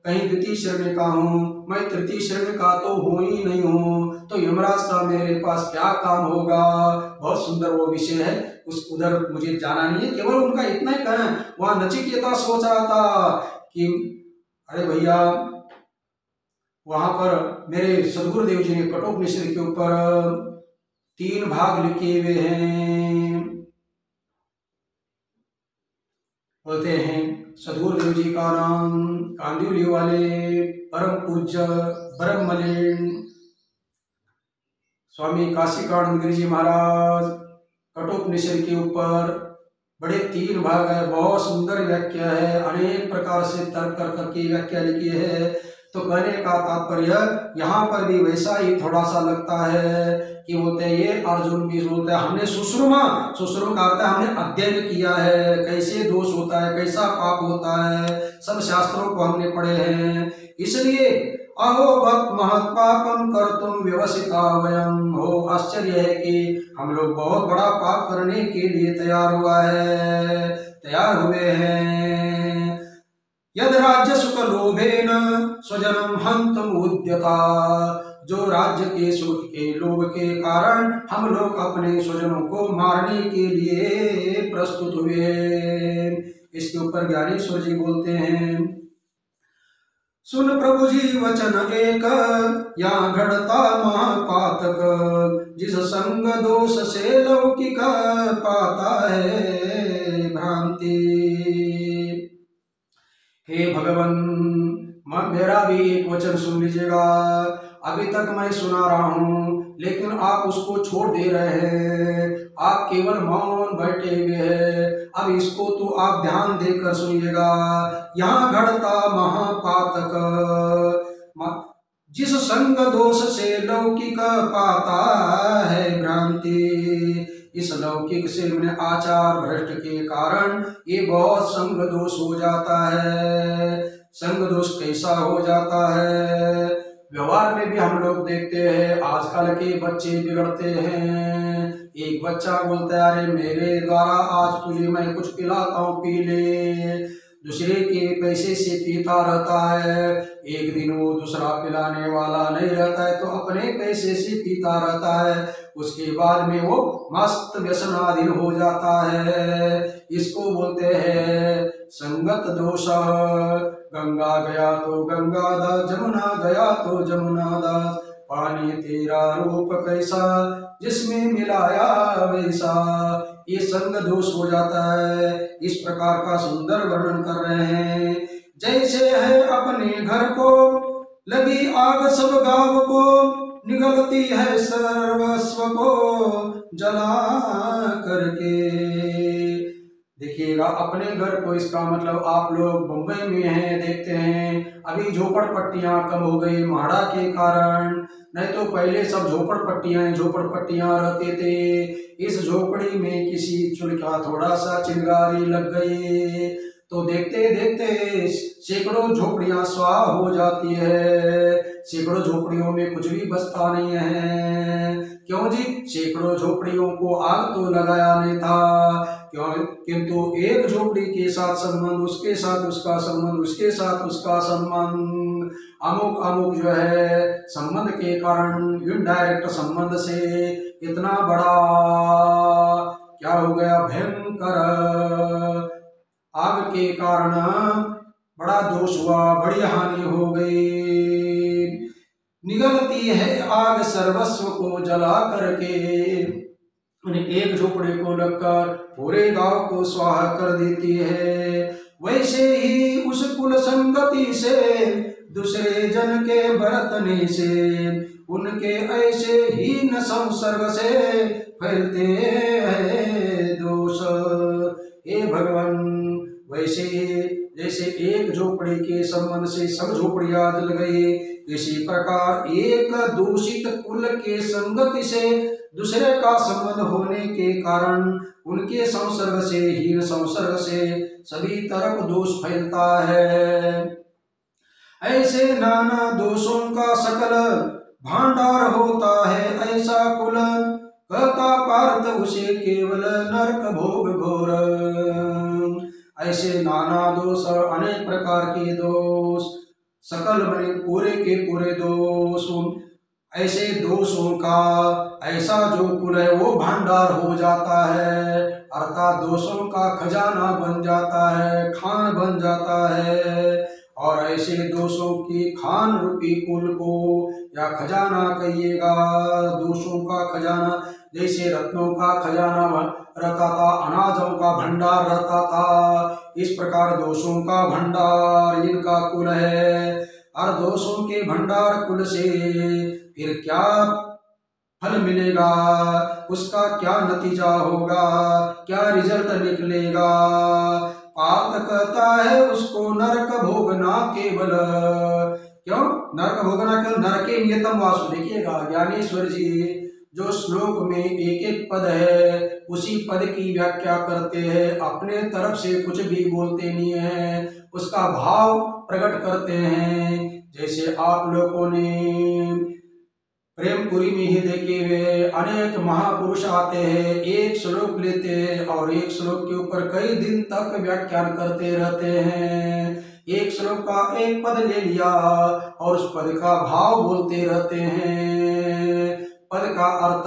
कहीं द्वितीय श्रेणी का हूँ, मैं तृतीय श्रेणी का तो हूँ ही नहीं हूँ, तो यमराज का मेरे पास क्या काम होगा। बहुत सुंदर वो विषय है, उस उधर मुझे जाना नहीं है, केवल उनका इतना ही कहना है। वहां नचिकेता सोच रहा था कि अरे भैया वहां पर मेरे सदगुरुदेव जी ने कठोपनिषद के ऊपर 3 भाग लिखे हुए हैं। बोलते हैं सदगुरुदेव जी का नाम कांदिवली वाले परम पूज्य ब्रह्मलीन स्वामी काशिकानंद गिरि जी महाराज कठोपनिषद के ऊपर बड़े 3 भाग है, बहुत सुंदर व्याख्या है, अनेक प्रकार से तर्क कर करके व्याख्या लिखी है। तो कहने का तात्पर्य यहाँ पर भी वैसा ही थोड़ा सा लगता है कि बोलते हैं ये अर्जुन भी बोलते हैं हमने सुश्रुम का अर्थ है हमने अध्ययन किया है, कैसे दोष होता है, कैसा पाप होता है, सब शास्त्रों को हमने पढ़े हैं। इसलिए अहो भक्त महत् पापम कर्तुम व्यवसिता वयम, हो आश्चर्य है कि हम लोग बहुत बड़ा पाप करने के लिए तैयार हुए हैं। यद राज्य सुख लोभेन स्वजनम हन्तुम उद्यता, जो राज्य के सुख के लोभ के कारण हम लोग अपने स्वजनों को मारने के लिए प्रस्तुत हुए। इसके ऊपर ज्ञानेश्वर जी बोलते हैं, सुन प्रभु जी वचन एक, यहाँ घड़ता महापातक, जिस संग दोष से लौकिक पाता है भ्रांति। हे भगवान मेरा भी एक वचन सुन लीजिएगा। अभी तक मैं सुना रहा हूँ लेकिन आप उसको छोड़ दे रहे हैं, आप केवल मौन बैठे हुए हैं। अब इसको तो आप ध्यान देकर सुनिएगा। यहाँ घड़ता महापातक, जिस संग दोष से लौकिक पाता है भ्रांति। इस लौकिक से मैंने आचार भ्रष्ट के कारण ये बहुत संग दोष हो जाता है। संग दोष कैसा हो जाता है, व्यवहार में भी हम लोग देखते हैं आजकल के बच्चे बिगड़ते हैं। एक बच्चा बोलता है अरे मेरे द्वारा आज तुझे मैं कुछ पिलाता हूँ पी ले, दूसरे के पैसे से पीता रहता है। एक दिन वो दूसरा पिलाने वाला नहीं रहता है तो अपने पैसे से पीता रहता है, उसके बाद में वो मस्त व्यसनाधीन हो जाता है। इसको बोलते हैं संगत दोष। गंगा गया तो गंगा दास, जमुना गया तो जमुना दास, पानी तेरा रूप कैसा जिसमें मिलाया वैसा। ये संग दोष हो जाता है। इस प्रकार का सुंदर वर्णन कर रहे हैं। जैसे है अपने घर को लगी आग सब गाँव को, निगलती है सर्वस्व को जला करके। देखिएगा अपने घर को, इसका मतलब आप लोग मुंबई में हैं, देखते हैं अभी झोपड़पट्टियां कम हो गई म्हाड़ा के कारण, नहीं तो पहले सब झोपड़पट्टियां रहते थे। इस झोपड़ी में किसी चुल का थोड़ा सा चिंगारी लग गई तो देखते देखते सैकड़ों झोपड़ियां स्वाह हो जाती है। सैकड़ों झोपड़ियों में कुछ भी बचता नहीं है। क्यों जी? सैकड़ों झोपड़ियों को आग तो लगाया नहीं था, क्यों? किंतु एक झोपड़ी के साथ संबंध, उसके साथ उसका संबंध, उसके साथ उसका संबंध, अमुक अमुक जो है संबंध के कारण, इनडायरेक्ट संबंध से इतना बड़ा क्या हो गया, भयंकर आग के कारण बड़ा दोष हुआ, बड़ी हानि हो गई। निगलती है आग सर्वस्व को जला करके, एक झोपड़े को लगकर पूरे गांव को स्वाहा कर देती है। वैसे ही उस कुल संगति से, दूसरे जन के बरतने से, उनके ऐसे ही न संसर्ग से फैलते हैं दोष। हे भगवान, वैसे जैसे एक झोपड़ी के संबंध से सब झोपड़ियां जल गई, इसी प्रकार एक दूषित कुल के संगति से दूसरे का संबंध होने के कारण उनके संसर्ग से, हीन संसर्ग से सभी तरफ दोष फैलता है। ऐसे नाना दोषों का सकल भांडार होता है ऐसा कुल, कहता पार्थ उसे केवल नरक भोग घोर। ऐसे नाना दोष, अनेक प्रकार के दोष, सकल बने पूरे के पूरे दोष, ऐसे दोषों का ऐसा जो कुल है वो भंडार हो जाता है, अर्थात दोषों का खजाना बन जाता है, खान बन जाता है। और ऐसे दोषों की खान रूपी कुल को या खजाना कहिएगा, दोषों का खजाना, जैसे रत्नों का खजाना रहता था, अनाजों का भंडार रहता था, इस प्रकार दोषों का भंडार इनका कुल है। और दोषों के भंडार कुल से फिर क्या फल मिलेगा, उसका क्या नतीजा होगा, क्या रिजल्ट निकलेगा? पार्थ कहता है उसको नरक भोगना केवल, क्यों नरक भोगना केवल, नरके नियतम वासु। देखिएगा ज्ञानेश्वर जी जो श्लोक में एक एक पद है उसी पद की व्याख्या करते हैं, अपने तरफ से कुछ भी बोलते नहीं है, उसका भाव प्रकट करते हैं। जैसे आप लोगों ने प्रेमपुरी में ही देखे हुए अनेक महापुरुष आते हैं, एक श्लोक लेते हैं और एक श्लोक के ऊपर कई दिन तक व्याख्यान करते रहते हैं। एक श्लोक का एक पद ले लिया और उस पद का भाव बोलते रहते हैं। पद का अर्थ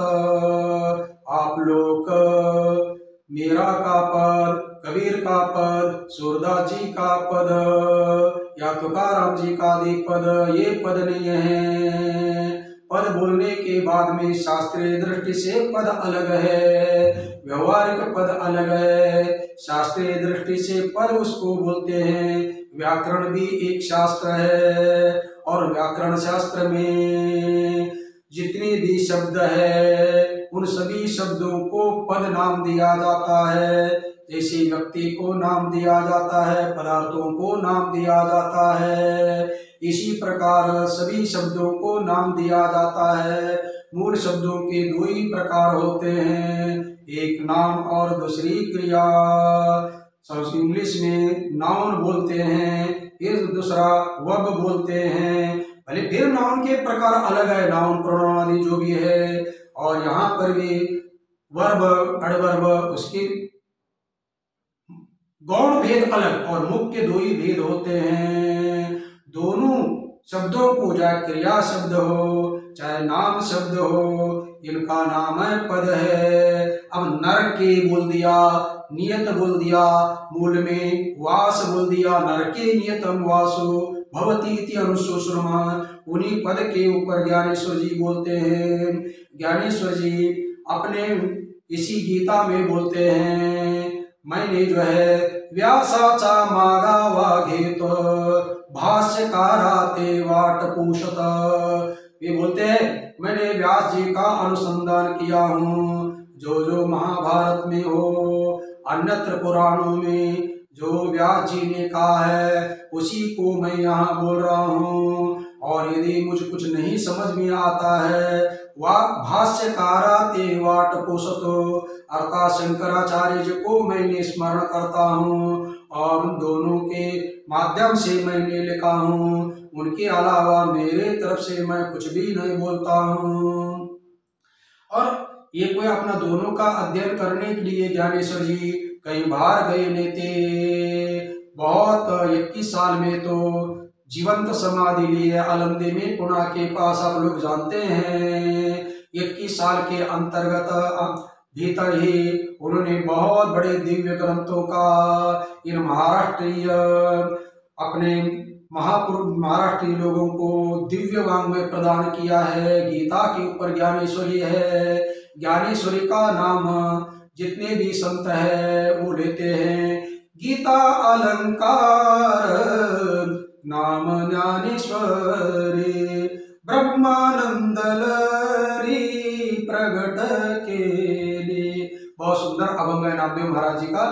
आप लोग मेरा का पद, कबीर का पद, सूरदास जी का पद या तुकाराम जी का आदि पद, ये पद नहीं है। पद बोलने के बाद में शास्त्रीय दृष्टि से पद अलग है, व्यवहारिक पद अलग है। शास्त्रीय दृष्टि से पद उसको बोलते हैं, व्याकरण भी एक शास्त्र है और व्याकरण शास्त्र में जितने भी शब्द है उन सभी शब्दों को पद नाम दिया जाता है। जैसे व्यक्ति को नाम दिया जाता है, पदार्थों को नाम दिया जाता है, इसी प्रकार सभी शब्दों को नाम दिया जाता है। मूल शब्दों के दो ही प्रकार होते हैं, एक नाम और दूसरी क्रिया। इंग्लिश में नाउन बोलते हैं, फिर दूसरा वर्ब बोलते हैं। भले फिर नाउन के प्रकार अलग है, नाउन प्रोनाउन आदि जो भी है, और यहाँ पर भी वर्ब एडवर्ब उसके गौण भेद अलग और मुख्य दो ही भेद होते हैं। दोनों शब्दों को चाहे क्रिया शब्द हो चाहे नाम शब्द हो, इनका नाम है पद है। अब नर के बोल दिया, नियत बोल दिया, मूल में वास बोल दिया, नरके नियतम वासो भवती इति अनुशोषणमा। उन्हीं पद के ऊपर ज्ञानेश्वर जी बोलते हैं। ज्ञानेश्वर जी अपने इसी गीता में बोलते हैं, मैंने जो है व्यासाचा मागा वाघेत भाष्यकारा ते वाट पूषत। ये बोलते हैं मैंने व्यास जी का अनुसंधान किया हूँ, जो जो महाभारत में हो, अन्यत्र पुराणों में जो व्यास जी ने कहा है उसी को मैं यहाँ बोल रहा हूँ। और यदि मुझे कुछ नहीं समझ में आता है वह भाष्यकारा ते वाट पोषतो, अर्थात शंकराचार्य जी को मैंने स्मरण करता हूँ और उन दोनों के माध्यम से मैंने लिखा हूँ, उनके अलावा मेरे तरफ से मैं कुछ भी नहीं बोलता हूँ। और ये कोई अपना दोनों का अध्ययन करने के लिए ज्ञानेश्वर जी कई बार गए नहीं थे। बहुत 21 साल में तो जीवंत समाधि लिए अलंदे में पुणे के पास, आप लोग जानते हैं। 21 साल के अंतर्गत भीतर ही उन्होंने बहुत बड़े दिव्य ग्रंथों का इन महाराष्ट्रीय अपने महापुरुष महाराष्ट्रीय लोगों को दिव्य वांग्मय प्रदान किया है। गीता के ऊपर ज्ञानेश्वरी है। ज्ञानेश्वरी का नाम जितने भी संत है वो लेते हैं। गीता अलंकार नाम ज्ञानेश्वरी, ब्रह्मानंद लहरी प्रगट के लिए। बहुत सुंदर अभंग है नामदेव महाराज जी का।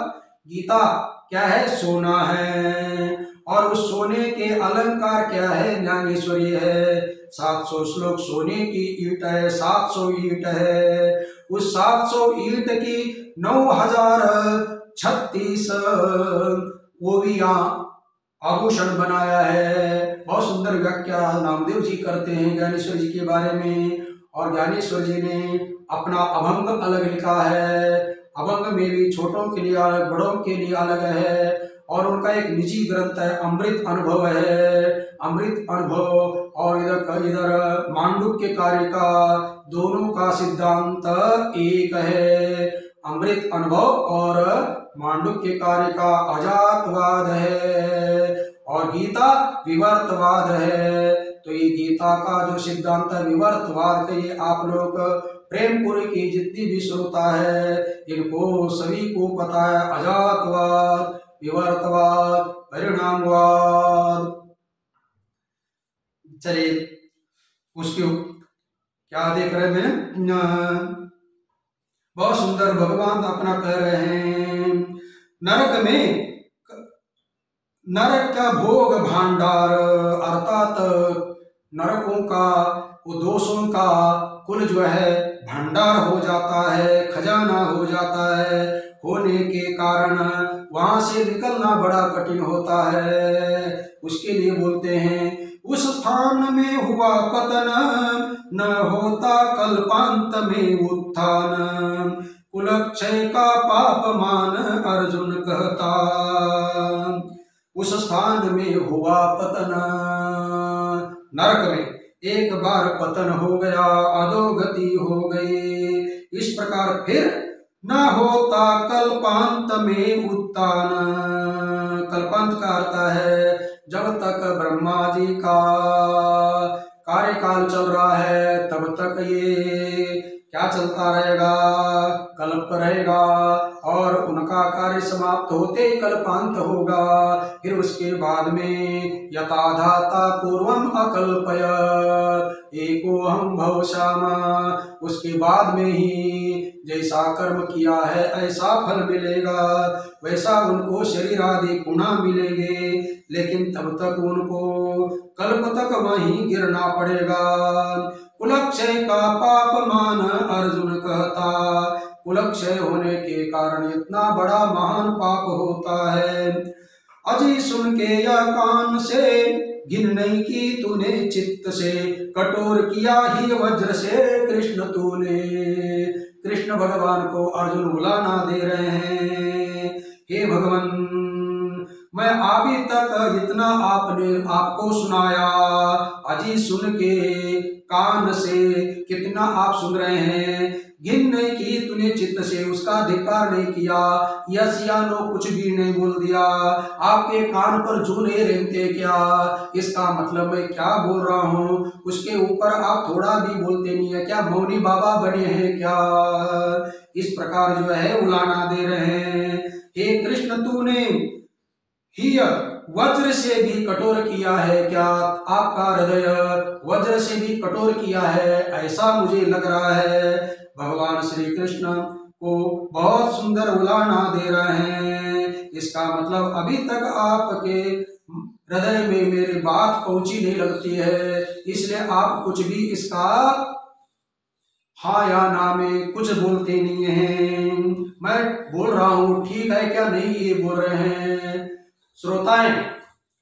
गीता क्या है? सोना है, और उस सोने के अलंकार क्या है? ज्ञानेश्वरी है। 700 श्लोक सोने की ईंट है, 700 ईंट है। उस 700 ईंट की 9036 वो भी यहाँ आभूषण बनाया है। बहुत सुंदर व्याख्या नामदेव जी करते हैं ज्ञानेश्वर जी के बारे में। और ज्ञानेश्वर जी ने अपना अभंग अलग लिखा है। अभंग में भी छोटों के लिए अलग, बड़ों के लिए अलग है। और उनका एक निजी ग्रंथ है, अमृत अनुभव है। अमृत अनुभव और इधर मांडुक्य कारिका, दोनों का सिद्धांत एक है। अमृत अनुभव और मांडुक्य कारिका अजातवाद है और गीता विवर्तवाद है। तो ये गीता का जो सिद्धांत है विवर्तवाद का, ये आप लोग प्रेमपुरी की जितनी भी श्रोता है इनको सभी को पता है। अजातवाद, विवर्तवाद, परिणामवाद। चलिए उसके क्या देख रहे हैं? बहुत सुंदर भगवान अपना कह रहे हैं, नरक में नरक का भोग भांडार, अर्थात नरकों का दोषों का कुल जो है भंडार हो जाता है, खजाना हो जाता है। होने के कारण वहां से निकलना बड़ा कठिन होता है। उसके लिए बोलते हैं उस स्थान में हुआ पतन, न होता कल्पांत में उत्थान। कुलक्षय का पाप मान अर्जुन कहता, उस स्थान में हुआ पतन, नरक में एक बार पतन हो गया, अधोगति हो गई। इस प्रकार फिर न होता कल्पांत में उत्थान। कल्पांत का अर्थ है जब तक ब्रह्मा जी का कार्यकाल चल रहा है तब तक ये क्या चलता रहेगा? कल्प रहेगा। और उनका कार्य समाप्त होते ही कल्पांत होगा। फिर उसके बाद में यथाधाता पूर्वम अकल्पयत् एको हम भवश्यामा, उसके बाद में ही जैसा कर्म किया है ऐसा फल मिलेगा, वैसा उनको शरीर आदि पुनः मिलेंगे। लेकिन तब तक उनको कल्प तक वहीं गिरना पड़ेगा। कुलक्षय का पाप मान अर्जुन कहता, कुलक्षय होने के कारण इतना बड़ा महान पाप होता है। अजी सुन के या कान से गिन नहीं की तूने चित्त से, कठोर किया ही वज्र से कृष्ण तूने। कृष्ण भगवान को अर्जुन बुलाना दे रहे हैं, हे भगवान मैं अभी तक इतना आपने आपको सुनाया, अजी सुन के कान से कितना आप सुन रहे हैं, गिन नहीं की तूने चित्त से, उसका धिक्कार नहीं किया, यस या नो कुछ भी नहीं बोल दिया। आपके कान पर जू नहीं रेंगते क्या? इसका मतलब मैं क्या बोल रहा हूँ उसके ऊपर आप थोड़ा भी बोलते नहीं है क्या? मौनी बाबा बने हैं क्या? इस प्रकार जो है उलाना दे रहे हैं, हे कृष्ण तूने ही वज्र से भी कठोर किया है क्या? आपका हृदय वज्र से भी कठोर किया है, ऐसा मुझे लग रहा है। भगवान श्री कृष्ण को बहुत सुंदर उलाहना दे रहे हैं। इसका मतलब अभी तक आपके हृदय में मेरी बात पहुंची नहीं लगती है, इसलिए आप कुछ भी इसका हाँ या ना में कुछ बोलते नहीं हैं। मैं बोल रहा हूँ ठीक है क्या नहीं ये बोल रहे हैं। श्रोताएं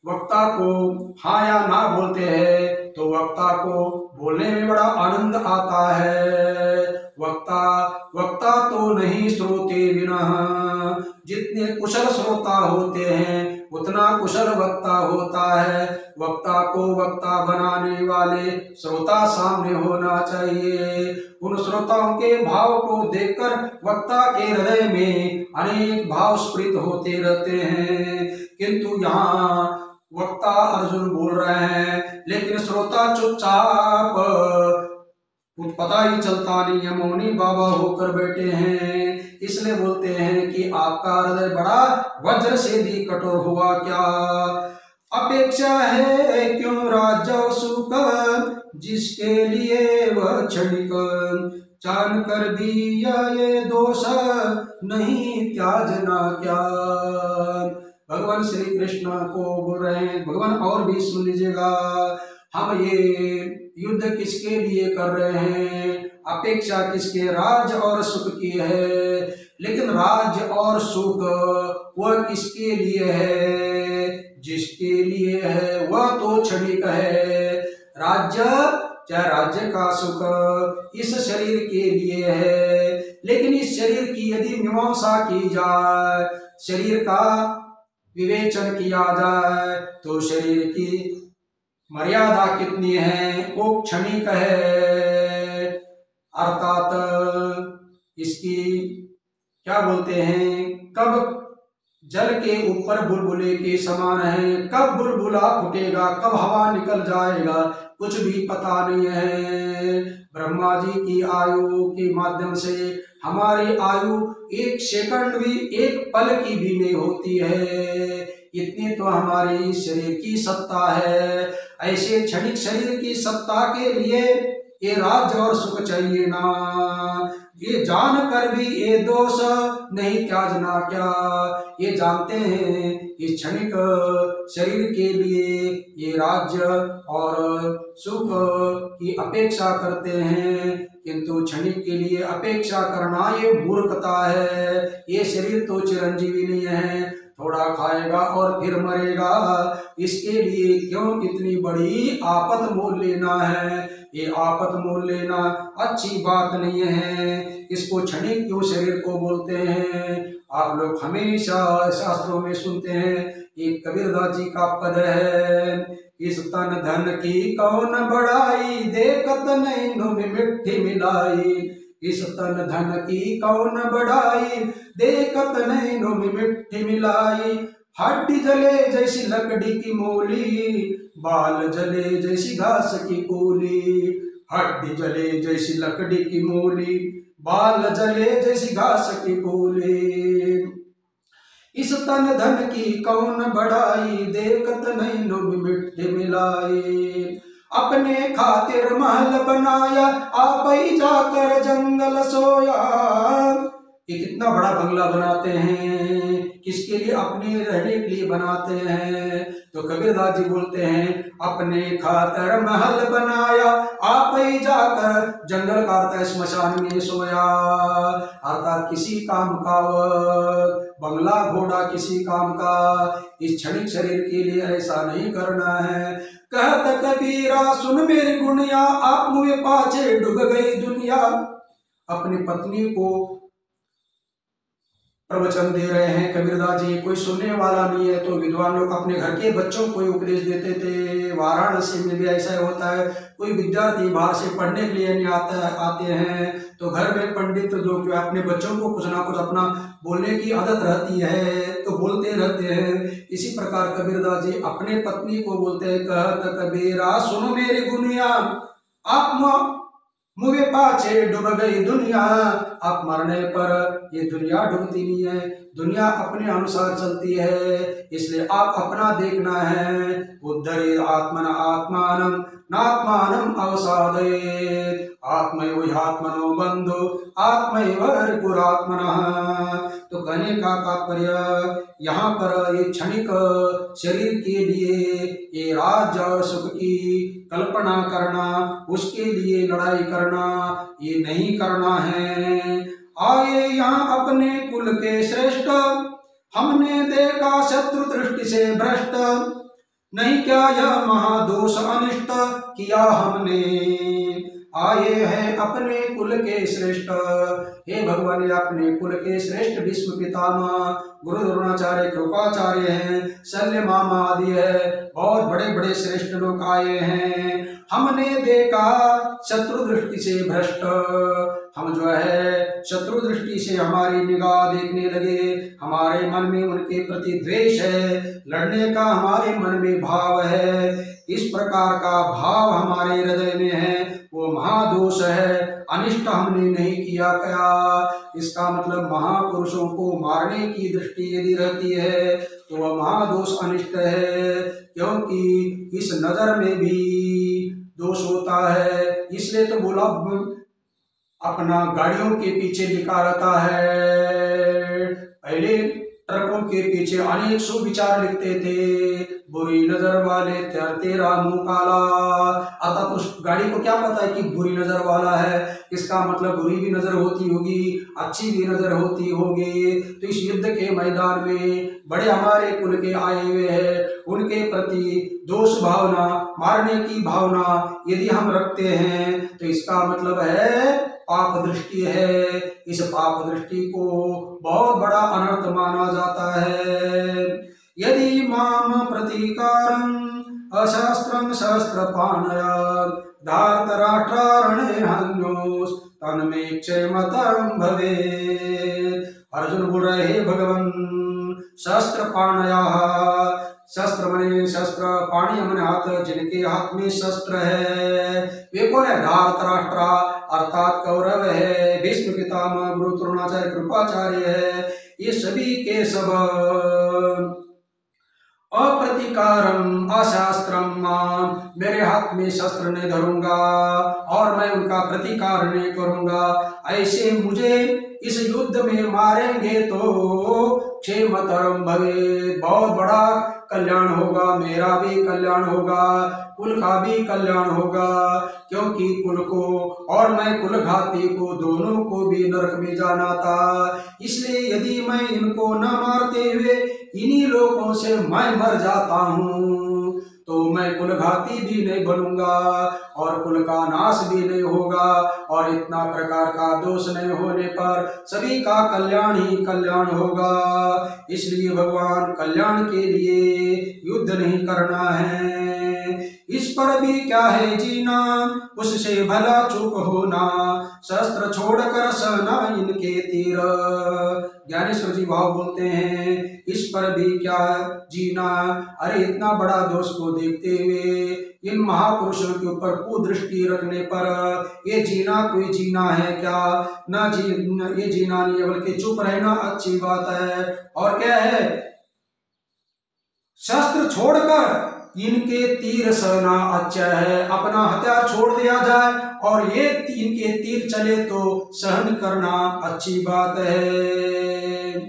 वक्ता को हाँ या ना बोलते हैं तो वक्ता को बोलने में बड़ा आनंद आता है। वक्ता तो नहीं श्रोते बिना, जितने कुशल श्रोता होते हैं उतना कुशल वक्ता होता है। वक्ता को वक्ता बनाने वाले श्रोता सामने होना चाहिए। उन श्रोताओं के भाव को देखकर वक्ता के हृदय में अनेक भाव स्फुरित होते रहते हैं, किंतु यहाँ वक्ता अर्जुन बोल रहे हैं लेकिन श्रोता चुपचाप, कुछ पता ही चलता नहीं है, मौनी बाबा होकर बैठे हैं। इसलिए बोलते हैं कि आपका हृदय बड़ा वज्र से भी कठोर हुआ क्या? अपेक्षा है क्यों राज्य सुख, जिसके लिए वह क्षणिक, जान कर भी ये दोष नहीं त्याजना क्या? भगवान श्री कृष्ण को बोल रहे हैं। भगवान और भी सुन लीजिएगा, हम ये युद्ध किसके लिए कर रहे हैं? अपेक्षा किसके? राज्य और सुख की है, लेकिन राज्य और सुख वह किसके लिए है? जिसके लिए है वह तो क्षणिक है। राज्य चाहे राज्य का सुख इस शरीर के लिए है, लेकिन इस शरीर की यदि मीमांसा की जाए, शरीर का विवेचन किया जाए तो शरीर की मर्यादा कितनी है? वो क्षणिक है। अर्थात इसकी क्या बोलते हैं, कब जल के ऊपर बुलबुले के समान है, कब बुलबुला फूटेगा, कब हवा निकल जाएगा, कुछ भी पता नहीं है। ब्रह्मा जी की आयु के माध्यम से हमारी आयु एक सेकंड भी, एक पल की भी नहीं होती है। इतनी तो हमारी शरीर की सत्ता है। ऐसे क्षणिक शरीर की सत्ता के लिए ये राज्य और सुख चाहिए ना? ये जान कर भी ये दोष नहीं त्याजना क्या? ये जानते हैं इस क्षणिक शरीर के लिए ये राज्य और सुख की अपेक्षा करते हैं, किंतु क्षणिक के लिए अपेक्षा करना ये मूर्खता है। ये शरीर तो चिरंजीवी नहीं है, थोड़ा खाएगा और फिर मरेगा। इसके लिए क्यों इतनी बड़ी आफत मोल लेना है? ये आफत मोल लेना अच्छी बात नहीं है। इसको क्षणिक क्यों शरीर को बोलते हैं? आप लोग हमेशा शास्त्रों में सुनते हैं, एक कबीरदास जी का पद है, इस तन धन की कौन बढ़ाई, देखत नैनों में मिट्टी मिलाई। इस तन धन की कौन बढ़ाई, देखत नैनों में मिट्टी मिलाई। हड्डी जले जैसी लकड़ी की मूली, बाल जले जैसी घास की कूली। हड्डी जले जैसी लकड़ी की मूली, बाल जले जैसी घास की कूली। इस तन धन की कौन बढ़ाई, देखत नैनों में मिट्टी मिलाई। अपने खातिर महल बनाया, आप ही जाकर जंगल सोया। ये कितना बड़ा बंगला बनाते हैं, किसके लिए? अपने रहने के लिए बनाते हैं। तो कबीरदास जी बोलते हैं, अपने खातिर महल बनाया, आप ही जाकर जंगल का अर्थ स्मशान में सोया। अर्थात किसी काम का बंगला घोड़ा किसी काम का, इस क्षणिक शरीर के लिए ऐसा नहीं करना है। कहत कबीरा सुन मेरी गुनिया, आप मुझे पाछे डूब गई दुनिया। अपनी पत्नी को प्रवचन दे रहे हैं कबीरदास जी, कोई सुनने वाला नहीं है, तो विद्वान लोग अपने घर के बच्चों को उपदेश देते थे। वाराणसी में भी ऐसा होता है, कोई विद्यार्थी बाहर से पढ़ने के लिए नहीं आते हैं, तो घर में पंडित जो कि अपने बच्चों को कुछ ना कुछ अपना बोलने की आदत रहती है, तो बोलते रहते हैं। इसी प्रकार कबीरदास जी अपने पत्नी को बोलते हैं, कहत कबीरा सुनो मेरी गुनिया, आप मुझे पाछे डूब गई दुनिया, आप मरने पर ये दुनिया डूबती नहीं है, दुनिया अपने अनुसार चलती है, इसलिए आप अपना देखना है। उद्धरे आत्मन आत्मानम नात्मानम अवसादयेत्, आत्मैव ह्यात्मनो बंधु आत्मैव रिपुरात्मनः। तो कहने का तात्पर्य यहाँ पर ये क्षणिक शरीर के लिए ये राज्य और सुख की कल्पना करना, उसके लिए लड़ाई करना, ये नहीं करना है। आए यहाँ अपने कुल के श्रेष्ठ, हमने देखा शत्रु दृष्टि से भ्रष्ट, नहीं क्या यह महादोष अनिष्ट किया हमने। आए हैं अपने कुल के श्रेष्ठ, हे भगवान अपने कुल के श्रेष्ठ भीष्म पितामह गुरु द्रोणाचार्य कृपाचार्य हैं, शल्य मामा आदि है, बहुत बड़े बड़े श्रेष्ठ लोग आए हैं। हमने देखा शत्रु दृष्टि से भ्रष्ट, हम जो है शत्रु दृष्टि से हमारी निगाह देखने लगे, हमारे मन में उनके प्रति द्वेष है, लड़ने का हमारे मन में भाव है, इस प्रकार का भाव हमारे हृदय में है, वो महादोष है, अनिष्ट हमने नहीं किया क्या। इसका मतलब महापुरुषों को मारने की दृष्टि यदि रहती है तो वह महादोष अनिष्ट है, क्योंकि इस नजर में भी दोष होता है। इसलिए तो बोला अपना गाड़ियों के पीछे लिखा रहता है, पहले ट्रकों के पीछे अनेक सुविचार लिखते थे, बुरी नजर वाले तेरा मुंह काला। अर्थात उस गाड़ी को क्या पता है कि बुरी नजर वाला है, इसका मतलब बुरी भी नजर होती होगी, अच्छी भी नजर होती होगी। तो इस युद्ध के मैदान में बड़े हमारे कुल के आए हुए हैं, उनके प्रति दोष भावना, मारने की भावना यदि हम रखते हैं तो इसका मतलब है पाप दृष्टि है। इस पाप दृष्टि को बहुत बड़ा अनर्थ माना जाता है। यदि माम प्रतीकारं अशास्त्रं शस्त्रपाणया धार्तराष्ट्रारणे हन्योस् तन्मे क्षेमतरं भवेत्। अर्जुन बोल रहे हे भगवान, शस्त्र पाणया, शस्त्र मने शस्त्र, पाणी मने हाथ, जिनके हाथ में शस्त्र है वे कौन है? धार्तराष्ट्र अर्थात कौरव है, भीष्म पितामह गुरु द्रोणाचार्य कृपाचार्य है, ये सभी के सब अप्रतिकारम अशास्त्रम, मेरे हाथ में शस्त्र नहीं धरूंगा और मैं उनका प्रतिकार नहीं करूंगा। ऐसे मुझे इस युद्ध में मारेंगे तो क्षेमतरम भवेत्, बहुत बड़ा कल्याण होगा, मेरा भी कल्याण होगा, कुल का भी कल्याण होगा, क्योंकि कुल को और मैं कुल घाती को दोनों को भी नरक में जाना था। इसलिए यदि मैं इनको न मारते हुए इन्हीं लोगों से मैं मर जाता हूँ तो मैं कुल घाती भी नहीं बनूंगा और कुल का नाश भी नहीं होगा, और इतना प्रकार का दोष नहीं होने पर सभी का कल्याण ही कल्याण होगा। इसलिए भगवान कल्याण के लिए युद्ध नहीं करना है। इस पर भी क्या है जीना, उससे भला चुप होना, शस्त्र छोड़कर सहना इनके तीर। ज्ञानेश्वर जी भाव बोलते हैं, इस पर भी क्या जीना, अरे इतना बड़ा दोष को देखते हुए इन महापुरुषों के ऊपर कुदृष्टि रखने पर ये जीना कोई जीना है क्या? ना ये जीना नहीं है, बल्कि चुप रहना अच्छी बात है। और क्या है? शस्त्र छोड़कर इनके तीर सहना अच्छा है, अपना हथियार छोड़ दिया जाए और ये इनके तीर चले तो सहन करना अच्छी बात है।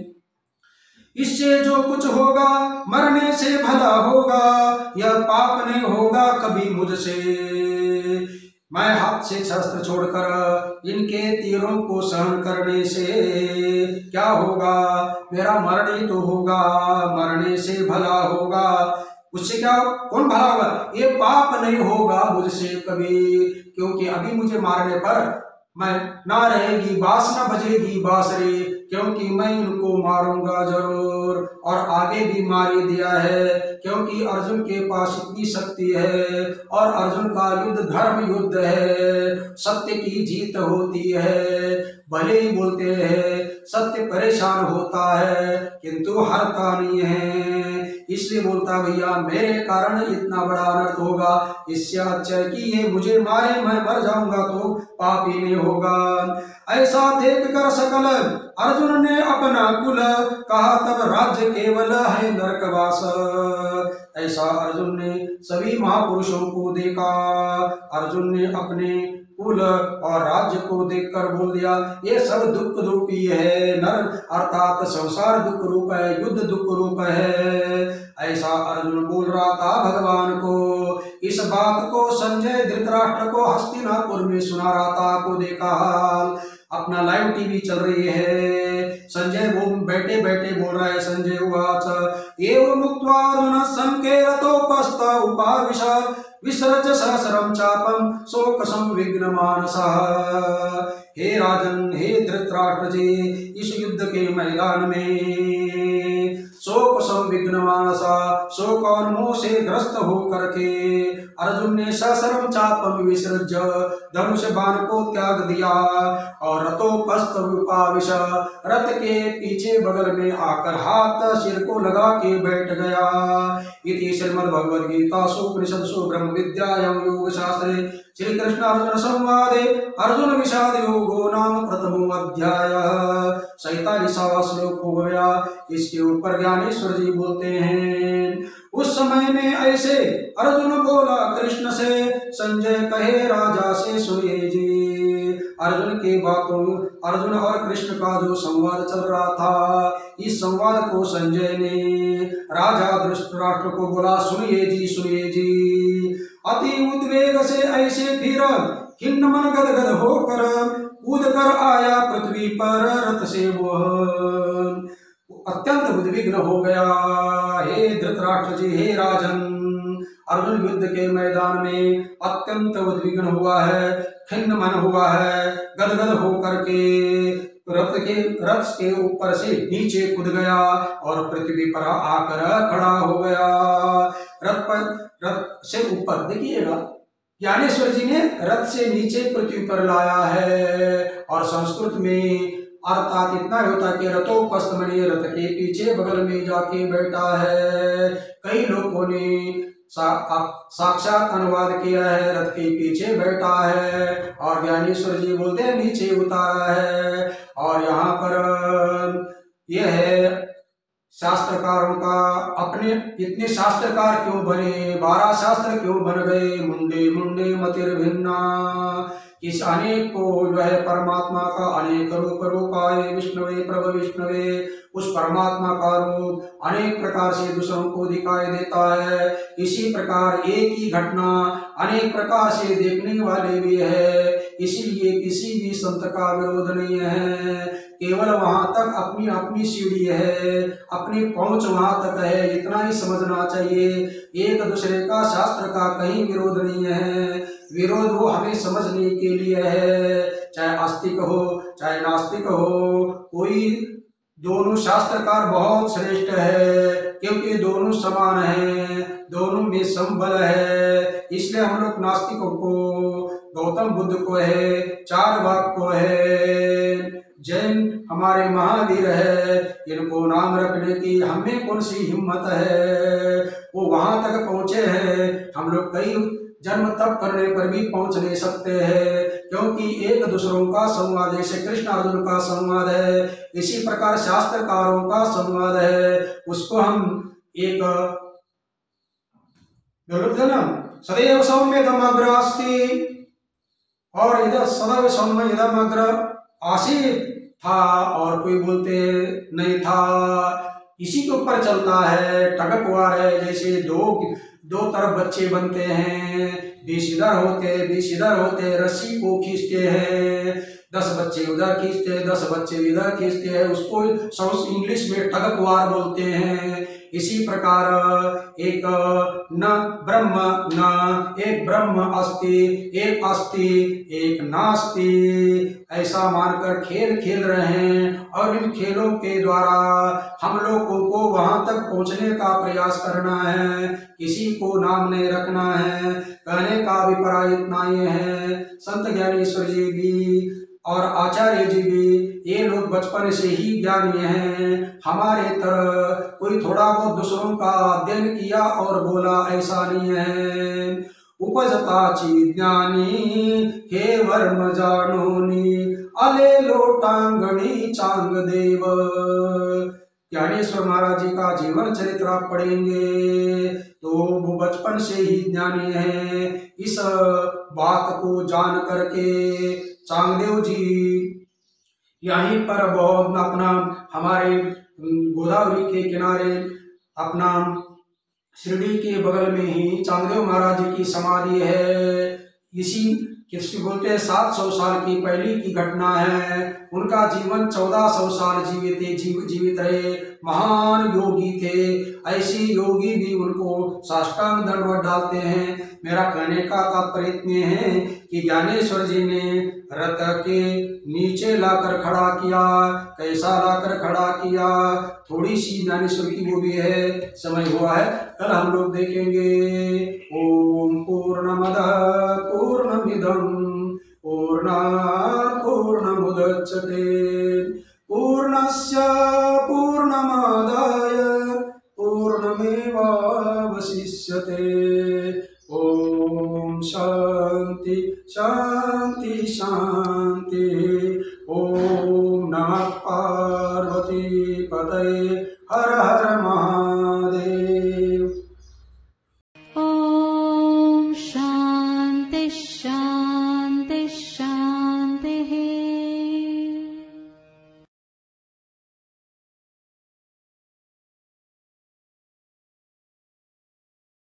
इससे जो कुछ होगा मरने से भला होगा, यह पाप नहीं होगा कभी मुझसे। मैं हाथ से शस्त्र छोड़कर इनके तीरों को सहन करने से क्या होगा? मेरा मरने तो होगा, मरने से भला होगा, उससे क्या कौन भला होगा? ये पाप नहीं होगा मुझसे कभी, क्योंकि अभी मुझे मारने पर मैं ना रहेगी बांस ना बजेगी बांसुरी, क्योंकि मैं इनको मारूंगा जरूर। और आगे भी मार दिया है, क्योंकि अर्जुन के पास इतनी शक्ति है और अर्जुन का युद्ध धर्म युद्ध है, सत्य की जीत होती है। भले ही बोलते हैं सत्य परेशान होता है किंतु हारता नहीं है, इसलिए बोलता भैया मेरे कारण इतना बड़ा अनर्थ होगा, इससे अच्छा कि ये मुझे मारे मैं मर जाऊंगा तो पाप ही नहीं होगा। ऐसा देख कर सकल अर्जुन ने अपना कुल, कहा तब राज्य केवल है नरकवास। ऐसा अर्जुन ने सभी महापुरुषों को देखा। अर्जुन ने अपने कुल और राज्य को देखकर बोल दिया ये सब दुख रूपी है, नर अर्थात संसार दुख रूप है, युद्ध दुख रूप है। ऐसा अर्जुन बोल रहा था भगवान को। इस बात को संजय धृतराष्ट्र को हस्तिनापुर में सुना रहा था। को देखा अपना लाइव टीवी चल रही है। संजय वो बैठे बैठे बोल रहा है। संजय उवाच एवं मुक्त्वा अर्जुनः संकेतोपस्थ उपाविश विसृज्य सहस्रम चापम शोक संविघ्न मानसः। हे राजन, हे धृतराष्ट्र जी, इस युद्ध के मैदान में शोक संविघ्न मानसा, शोक और मोह से ग्रस्त हो करके अर्जुन ने सहस्रम चापम विसृज्य, धनुष बाण को त्याग दिया और रथोपस्थ उपाविश, रथ के पीछे बगल में आकर हाथ सिर को लगा के बैठ गया। इति श्रीमद्भगवद्गीतासु उपनिषत्सु ब्रह्म विद्यायां योग शास्त्रे श्री कृष्ण अर्जुन संवादे अर्जुन विषाद योगो नाम प्रथमो अध्यायः। 47वां श्लोक हो गया। इसके ऊपर ज्ञानेश्वर जी बोलते हैं उस समय में ऐसे अर्जुन बोला कृष्ण से, संजय कहे राजा से सुनिए जी। अर्जुन के बातों, अर्जुन और कृष्ण का जो संवाद चल रहा था, इस संवाद को संजय ने राजा धृतराष्ट्र को बोला सुनिए जी, सुनिए जी। अति उद्वेग से ऐसे फिर खिन्न मन गदगद होकर कूद कर आया पृथ्वी पर रथ से वह। अत्यंत उद्विग्न हो गया। हे धृतराष्ट्र जी, हे राजन, अर्जुन युद्ध के मैदान में अत्यंत उद्विग्न हुआ है, खिन्न मन हुआ है, गदगद हो करके रथ के ऊपर से नीचे कूद गया और पृथ्वी पर आकर खड़ा हो गया। रथ से ऊपर देखिएगा, ज्ञानेश्वर जी ने रथ से नीचे पृथ्वी पर लाया है। और संस्कृत में अर्थात इतना होता कि रथोपस्थ मणि, रथ के पीछे बगल में जाके बैठा है। कई लोगों ने साक्षात अनुवाद किया है रथ के पीछे बैठा है, और ज्ञानेश्वर जी बोलते हैं नीचे उतारा है। और यहाँ पर यह है शास्त्रकारों का, अपने इतने शास्त्रकार क्यों बने, 12 शास्त्र क्यों बन गए, मुंडे मुंडे मतिर्भिन्ना। इस अनेक को जो है परमात्मा का अनेक रूप रूपाय विष्णुवे प्रभ विष्णुवे, उस परमात्मा का रूप अनेक प्रकार से दूसरों को दिखाई देता है। इसी प्रकार एक ही घटना अनेक प्रकार से देखने वाले भी है, इसीलिए किसी भी संत का विरोध नहीं है। केवल वहां तक अपनी अपनी सीढ़ी है, अपनी पहुंच वहां तक है, इतना ही समझना चाहिए। एक दूसरे का शास्त्र का कहीं विरोध नहीं है। विरोध वो हमें समझने के लिए है, चाहे आस्तिक हो चाहे नास्तिक हो, कोई दोनों शास्त्रकार बहुत श्रेष्ठ है, क्योंकि दोनों समान हैं, दोनों में संबल है। इसलिए हम लोग नास्तिकों को, गौतम बुद्ध को है, चारवाक को है, जैन हमारे महावीर है, इनको नाम रखने की हमें कौन सी हिम्मत है। वो वहां तक पहुंचे हैं, हम लोग कई जन्म तप करने पर भी पहुंच नहीं सकते हैं, क्योंकि एक दूसरों का संवाद, जैसे कृष्ण अर्जुन का संवाद है, इसी प्रकार शास्त्रकारों का संवाद है। उसको हम एक सदैव सौम्यदमग्र अस्ति, और इधर सदैव सौम्य इदम अग्र आसीत था, और कोई बोलते नहीं था। इसी के ऊपर चलता है, टगकवार है। जैसे दो तरफ बच्चे बनते हैं, 20 इधर होते, रस्सी को खींचते हैं, 10 बच्चे उधर खींचते, 10 बच्चे इधर खींचते हैं, उसको इंग्लिश में टगकवार बोलते हैं। इसी प्रकार एक न ब्रह्म न, एक ब्रह्म अस्ति, एक अस्ति एक नास्ति, ऐसा मानकर खेल खेल रहे हैं। और इन खेलों के द्वारा हम लोगों को वहां तक पहुंचने का प्रयास करना है, किसी को नाम नहीं रखना है। कहने का अभिप्राय इतना ही है, संत ज्ञानेश्वर जी भी और आचार्य जी भी, ये लोग बचपन से ही ज्ञानी हैं, हमारे तरह कोई थोड़ा बहुत दूसरों का अध्ययन किया और बोला ऐसा नहीं है। उपजता ची ज्ञानी हे वर्म जानोनी, अले लोटांगणी चांग देव। ज्ञानेश्वर महाराज जी का जीवन चरित्र आप पढ़ेंगे तो वो बचपन से ही ज्ञानी है। इस बात को जान करके चांगदेव जी यहीं पर बहुत अपना हमारे गोदावरी के किनारे अपना शिरडी के बगल में ही चांगदेव महाराज जी की समाधि है। इसी किसी बोलते हैं 700 साल की पहले की घटना है। उनका जीवन 1400 साल जीवित रहे, महान योगी थे। ऐसे योगी भी उनको साष्टांग दंडवत डालते हैं। मेरा कहने का तात्पर्य इतने है कि ज्ञानेश्वर जी ने रथ के नीचे लाकर खड़ा किया। कैसा लाकर खड़ा किया, थोड़ी सी ज्ञानेश्वर की वो भी है, समय हुआ है, कल हम लोग देखेंगे। ओम पूर्णमदः पूर्णमिदं पूर्णात् पूर्णमुदच्यते पूर्णस्य पूर्णमादाय पूर्णमेवावशिष्यते। ओम शांति शांति शांति। ओम नमः पार्वती पतये, हर हर महादेव। ॐ शान्ति शान्ति।